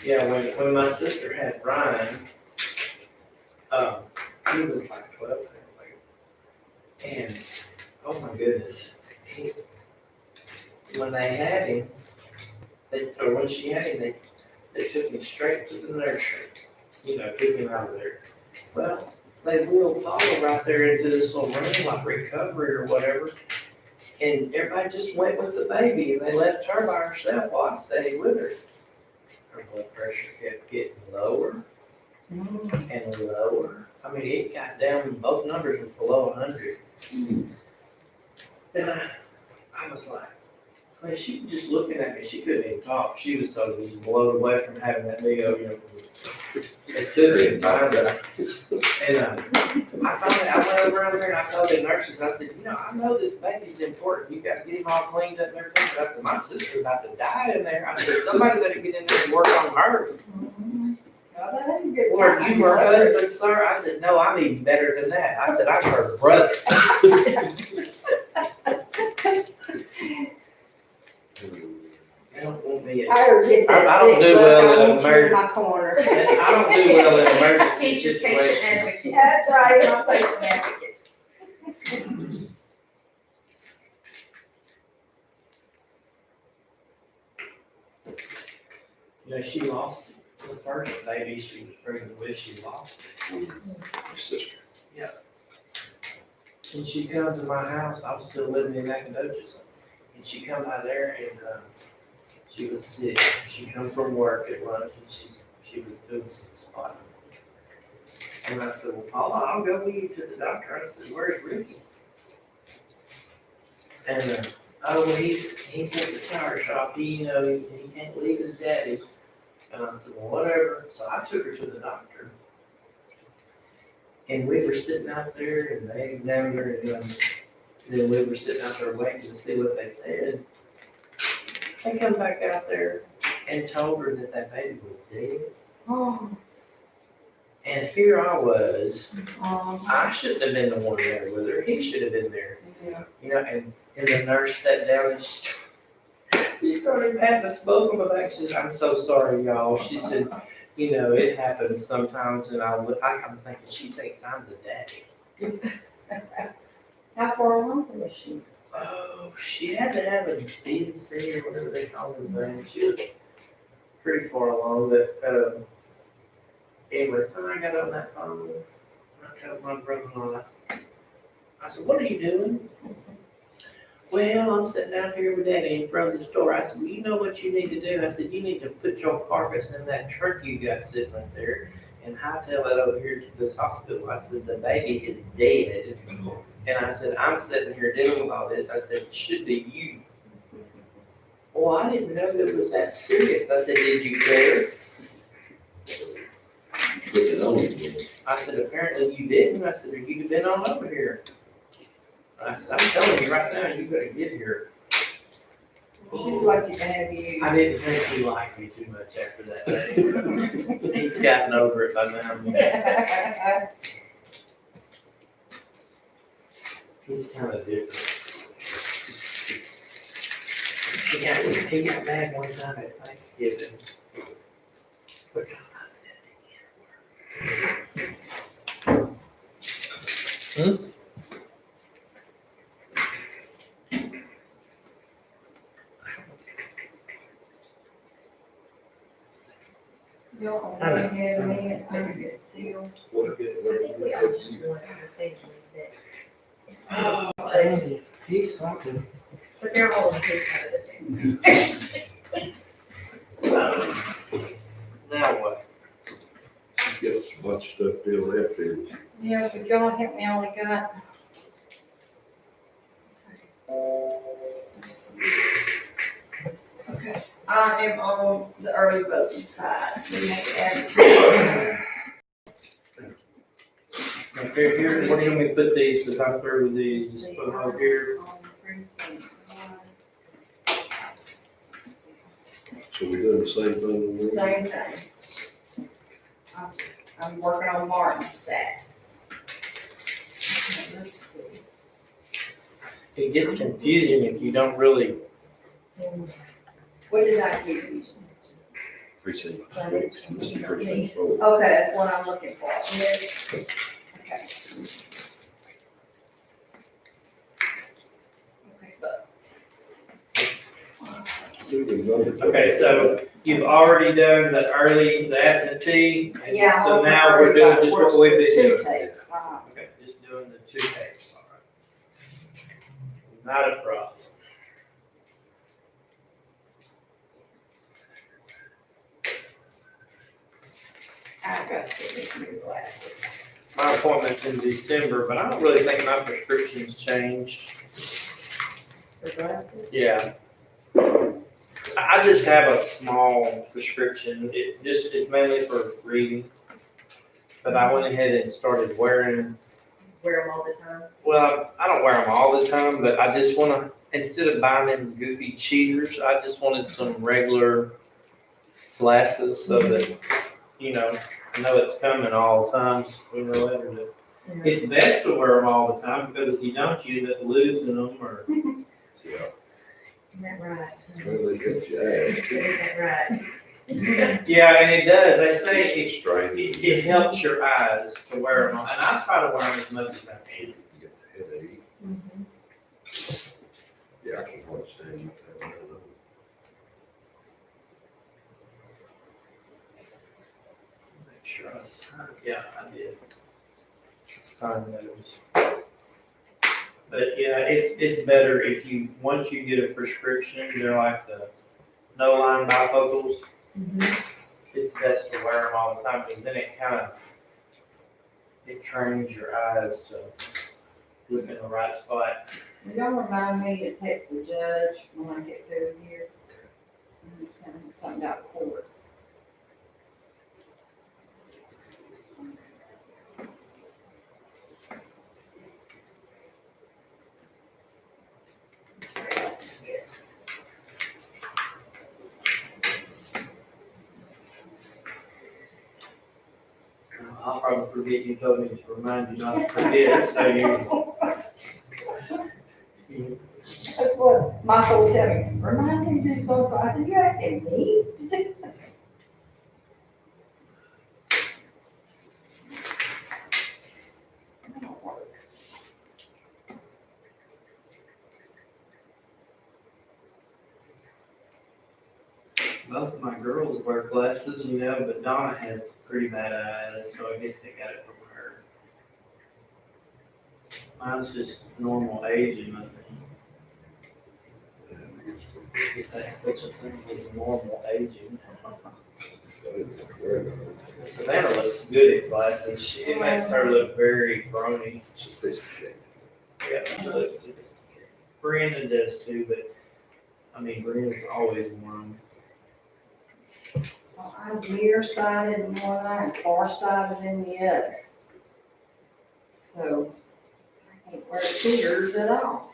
Yeah, when my sister had Ryan, he was like 12 pounds. And, oh my goodness, when they had him, or when she had him, they took him straight to the nursery, took him out of there. Well, they wheeled Paula right there into this little room, like recovery or whatever. And everybody just went with the baby and they left her by herself while I stayed with her. Her blood pressure kept getting lower and lower. I mean, it got down, both numbers was below 100. And I was like, man, she was just looking at me, she couldn't even talk. She was so just blown away from having that big old, it took me time to, and I went over there and I told the nurses, I said, I know this baby's important, you gotta get him all cleaned up and everything, but I said, my sister's about to die in there. I said, somebody better get in there and work on her. Well, that ain't good. Or you her husband, sir? I said, no, I'm even better than that. I said, I'm her brother. They don't want me. I would get I that don't sick do look, well I in want you in America. my corner. I don't do well in emergency He's your patient situations. advocate. That's right, I'm a patient advocate. She lost the first baby she was pregnant with, she lost it. Your sister. And she come to my house, I was still living in Nacogdoches. And she come out there and, she was sick. She come from work at lunch and she was doing some spotting. And I said, well, Paula, I'll go with you to the doctor. I said, where's Ricky? And, well, he's at the tire shop. He can't leave his daddy. And I said, well, whatever. So I took her to the doctor. And we were sitting out there and they examined her and then we were sitting out there waiting to see what they said. They come back out there and told her that that baby was dead. Oh, And here I was, oh, I shouldn't have been the one there with her, he should have been there. yeah. And the nurse sat down and she started patting us both on the back. She said, I'm so sorry, y'all. She said, it happens sometimes and I'm thinking she thinks I'm the daddy. How far along was she? Oh, she had to have a DNC or whatever they call it thing. She was pretty far along, but, anyway, so I got on that phone. I told my brother-in-law, I said, what are you doing? well, I'm sitting down here with Daddy in front of the store. I said, well, you know what you need to do? I said, you need to put your carcass in that truck you got sitting right there and hightail it over here to this hospital. I said, the baby is dead. And I said, I'm sitting here dealing with all this. I said, it should be you. Well, I didn't know that it was that serious. I said, did you care? Put it on again. I said, apparently you didn't. I said, you'd have been on over here. I said, I'm telling you right now, you better get here. She's lucky to have you. I didn't think he liked me too much after that day. He's gotten over it by now. He's kind of different. He got mad one time at Thanksgiving. Because I said it. Y'all go ahead and I get still. What, I think we what, all what, just want to think that it's Oh, not, he's something. but they're all on his side of the thing. Now what? get a bunch of stuff still left here. Yeah, but y'all help me, I only got. Okay, I am on the early voting side. We make it add. Okay, here, what do you want me to put these, because I'm through with these, just put them over here. So we doing the same thing with this? Same thing. I'm working on Martin's stat. Okay, let's see. It gets confusing if you don't really, What did I use? Precinct six, this is precinct four. Okay, that's what I'm looking for. Yes. Okay. Okay, but. Do the number. okay, so you've already done the absentee. and Yeah. So now we're doing just what we've been Two doing. takes, Okay, just doing the 2 tapes, all right. Not a problem. I got to get new glasses. My appointment's in December, but I don't really think my prescription's changed. The glasses? Yeah. I just have a small prescription. It's mainly for reading. But I went ahead and started wearing, Wear them all the time. well, I don't wear them all the time, but I just wanna, instead of buying them goofy cheaters, I just wanted some regular glasses so that, you know, I know it's coming all the time sooner or later. But it's best to wear them all the time because if you don't, you end up losing them or. Yeah, Isn't that right? well, they got your ass. Isn't that right? Yeah, and it does. They say Strange. it helps your eyes to wear them, and I try to wear them as much as I can. You get the headache. Mhm. Yeah, I can hardly stand that. Make sure I sign. Yeah, I did. Sign those. But yeah, it's better if you, once you get a prescription, they're like the no line bifocals. Mhm. It's best to wear them all the time because then it trains your eyes to look in the right spot. Y'all remind me to text the judge when I get through here. Tell him something about court. I'll probably forget you told me to remind you not to forget, so you. That's what Michael would tell me, remind me to do so, I said, you asking me to do this? That don't work. Both my girls wear glasses, you know, but Donna has pretty bad eyes, so I guess they got it from her. Mine's just normal aging, I think. if that's such a thing as normal aging. Savannah looks good in glasses. It makes her look very growny. Sophisticated. Yeah, she looks sophisticated. Brandon does too, but, I mean, Brandon's always worn. Well, I'm nearsighted in one eye and farsighted in the other. So I can't wear cheaters at all.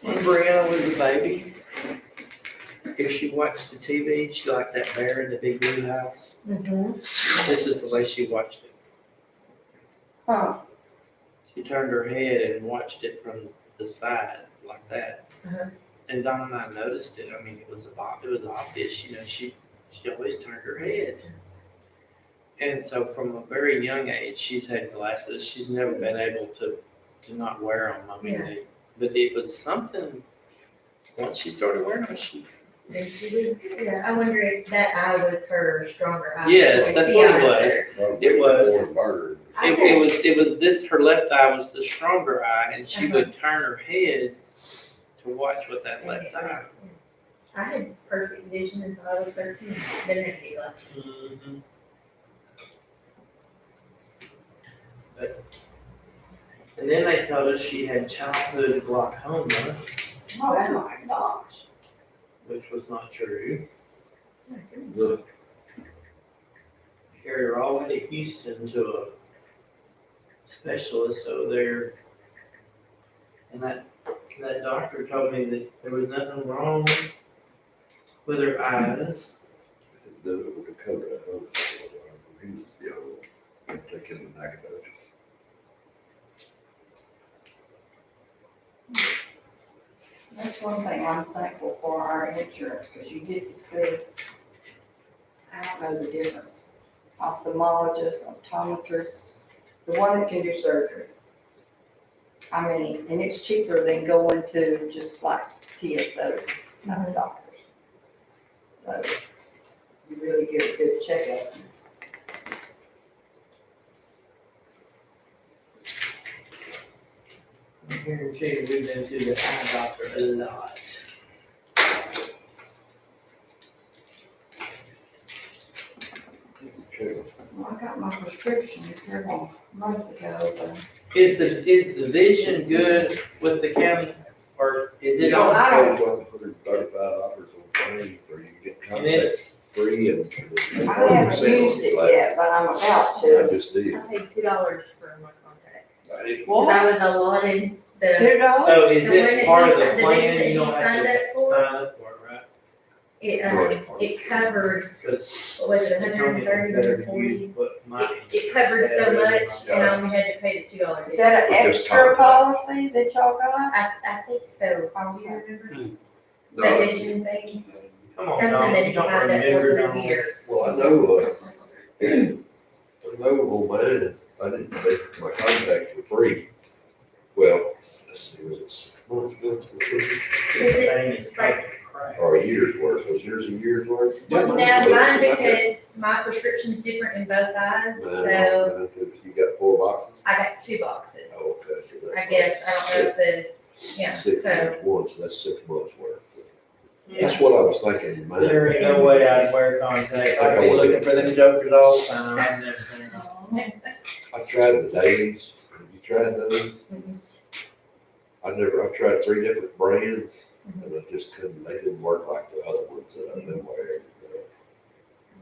When Brianna was a baby, if she watched the TV, she liked that bear in the big blue house. Mhm. This is the way she watched it. Huh. She turned her head and watched it from the side like that. Uh-huh. And Don and I noticed it. I mean, it was obvious, she always turned her head. And so from a very young age, she's had glasses. She's never been able to not wear them. I mean, Yeah. but it was something, once she started wearing them, Then she was, yeah, I wonder if that eye was her stronger eye. Yes, She could that's see what it out was. there. It was. Born bird. it was this, her left eye was the stronger eye, and she would turn her head to watch with that left eye. I had perfect vision until I was 13. Then I had to get glasses. Mhm. And then they told us she had childhood glaucoma, Oh my gosh. which was not true. Look, Carried her all the way to Houston to a specialist over there. And that doctor told me that there was nothing wrong with her eyes. does it with the cover. He was young. Take him to Nacogdoches. That's one thing I'm thankful for our insurance, because you get to see, I don't know the difference. Ophthalmologist, optometrist, the one that can do surgery. I mean, and it's cheaper than going to just like TSO doctors. So you really get a good checkup. I'm here in Chile, we've been to the eye doctor a lot. Okay. Well, I got my prescription several months ago, but. Is the vision good with the county, or is it Well, on? I don't- It's like $135 on phone, or you get And it's, contact free and. I haven't used it yet, but I'm about I to. just did. I paid $2 for my contacts. Because What? I was allotted the, $2? so is The one it that part of he the signed- the plan, vision you that don't he have signed to up for? sign up for it, right? it covered, Because what was it, Tony is better 130 to or 40? use what mine. It covered so much, and I only had to pay the $2. Is that an Just extra contact. policy that y'all got? I think so. Do you Okay. remember? No, That vision thing? Come on, Something Don, that you he don't signed up remember, for don't the you? year. well, I know, old man, I didn't make my contact for free. Well, let's see, was it 6 months worth? This thing is fucking crap. Or a year's worth? Was yours a year's worth? Well, now mine, because my prescription's different in both eyes, so You got 4 boxes? I got 2 boxes. Oh, okay, so that's. I guess, I don't know if the, yeah, 6 so, months once, that's 6 months worth. Yeah. That's what I was thinking in mind. There ain't no way I'd wear contacts. I'd be looking for them jokers all the time. I've never seen them. I tried the dailies. Have you tried those? Mhm. I've tried 3 different brands and I just couldn't, they didn't work like the other ones that I've been wearing.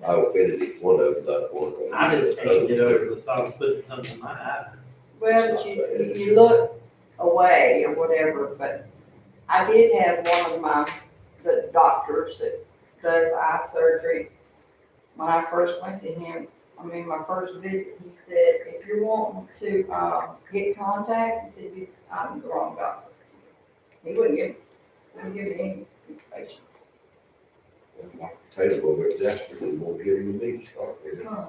I offended each one of them, that one. I just can't get over the thought of putting something in my eye. Well, but you look away or whatever, but I did have one of the doctors that does eye surgery. When I first went to him, my first visit, he said, if you're wanting to, get contacts, he said, I'm the wrong doctor. He wouldn't give, I'm giving any patients. Taylor over at Jasper didn't want to give him a meat start with. Huh.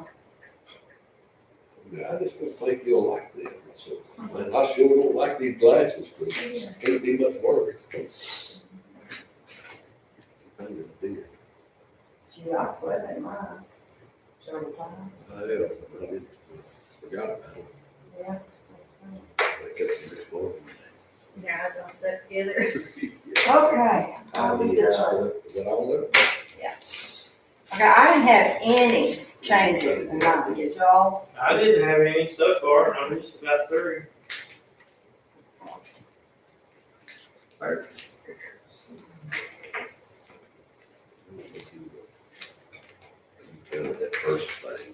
I just don't think you'll like them. I said, man, I sure don't like these glasses, but it can't be much worse. I did. She also had in mind several times. I did. Forgot about it. Yeah. I kept them exploring. Yeah, it's all stuck together. Okay. Are we done? Is that all of it? Okay, I didn't have any changes in mine, did y'all? I didn't have any so far, I'm just about through. That first thing.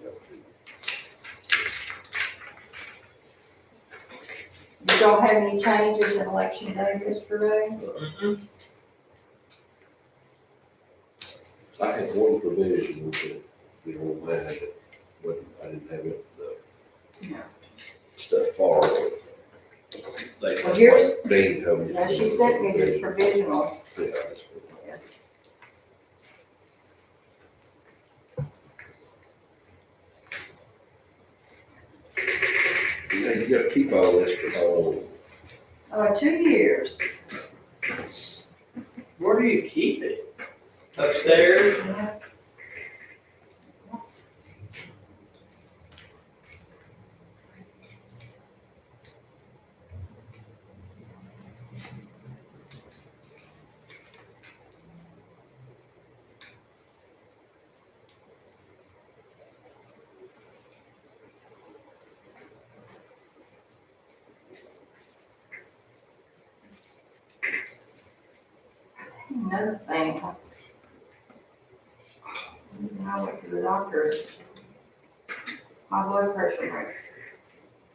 Did y'all have any changes in election day yesterday? Mm-mm. I had one provision with it, you know, man, but I didn't have it, No. stuff far. Well, here's- Dean told me. Now, she sent me the provisional. Yeah, that's what- Yeah, you gotta keep all this for how long? 2 years. Where do you keep it? Upstairs? Another thing. When I went to the doctor, my blood pressure went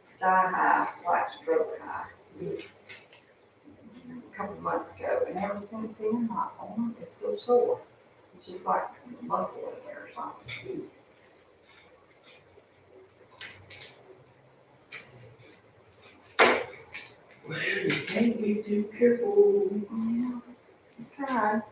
sky high, stroke high. A couple months ago, and ever since then, my arm is so sore. It's just like muscle in there or something. Well, you can't be too careful. Yeah, I tried.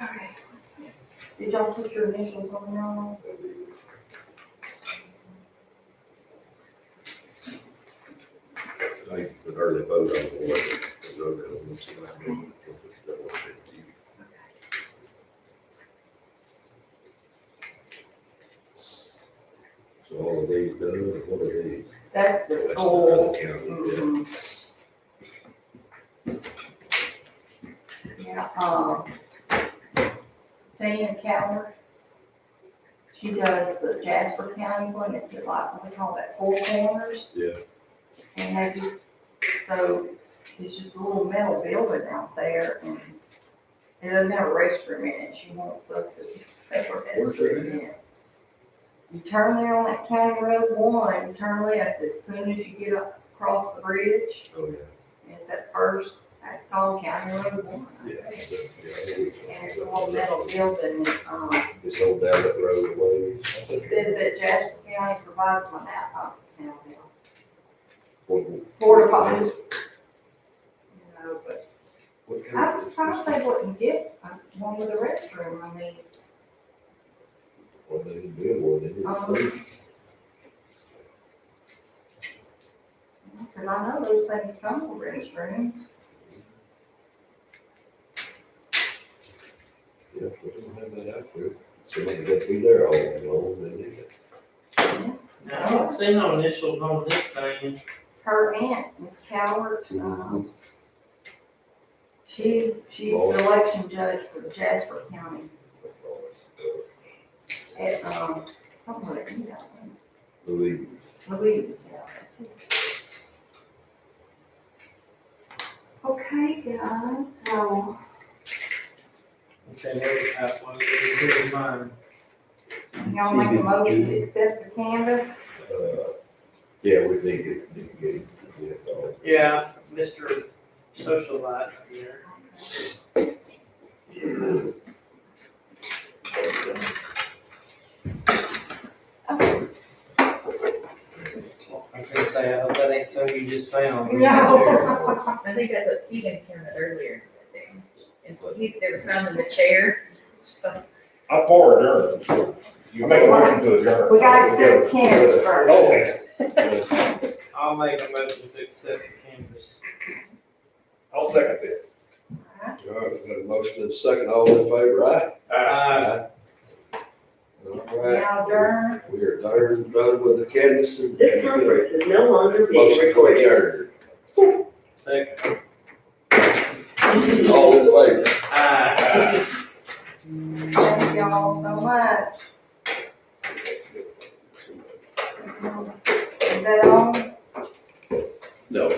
Okay, let's see. Did y'all put your initials on y'all? I put early vote on the one. So all of these done, what are these? That's the That's the school. other county, yeah. Tina Keller. She does the Jasper County one, it's like, what they call that, Four Corners. Yeah. And they just, so, it's just a little metal building out there, and it doesn't have a restroom in it, she wants us to take her Where's it restroom in it. You turn there on that County Road 1, you turn left as soon as you get across the bridge, Oh, yeah. and it's that first, that's called County Road 1. Yeah. And it's a little metal building, and, It's all down that road away. she said that Jasper County provides my nap, porta potty. You know, but I was surprised they wouldn't get one with a restroom, I mean, Well, they didn't build one, they didn't. because I know those things come with restrooms. Yeah, we don't have that out there. Somebody got to be there all day long, they need it. Now, I don't see no initials on this thing. Her aunt, Miss Coward, she's the election judge for the Jasper County at, something like that, Louise. Louise, yeah. That's it. Okay, guys, so, Okay, that one, here's mine. y'all make a motion to accept the canvas? Yeah, we need to get it. Yeah, Mr. Socialite here. I was gonna say, I hope that ain't so you just found. No. I think that's what Stephen counted earlier. And there was some in the chair. I'm for adjournment. You make a motion to adjourn. We gotta accept canvas first. Okay, I'll make a motion to accept the canvas. I'll second this. All right, we got a motion and a second, all in favor, aye? Aye. All right, Now adjourn. we are done with the canvas and. This conference is no longer being Motion to recorded. adjourn. Second. All in favor? Aye. Thank y'all so much. Is that on? No.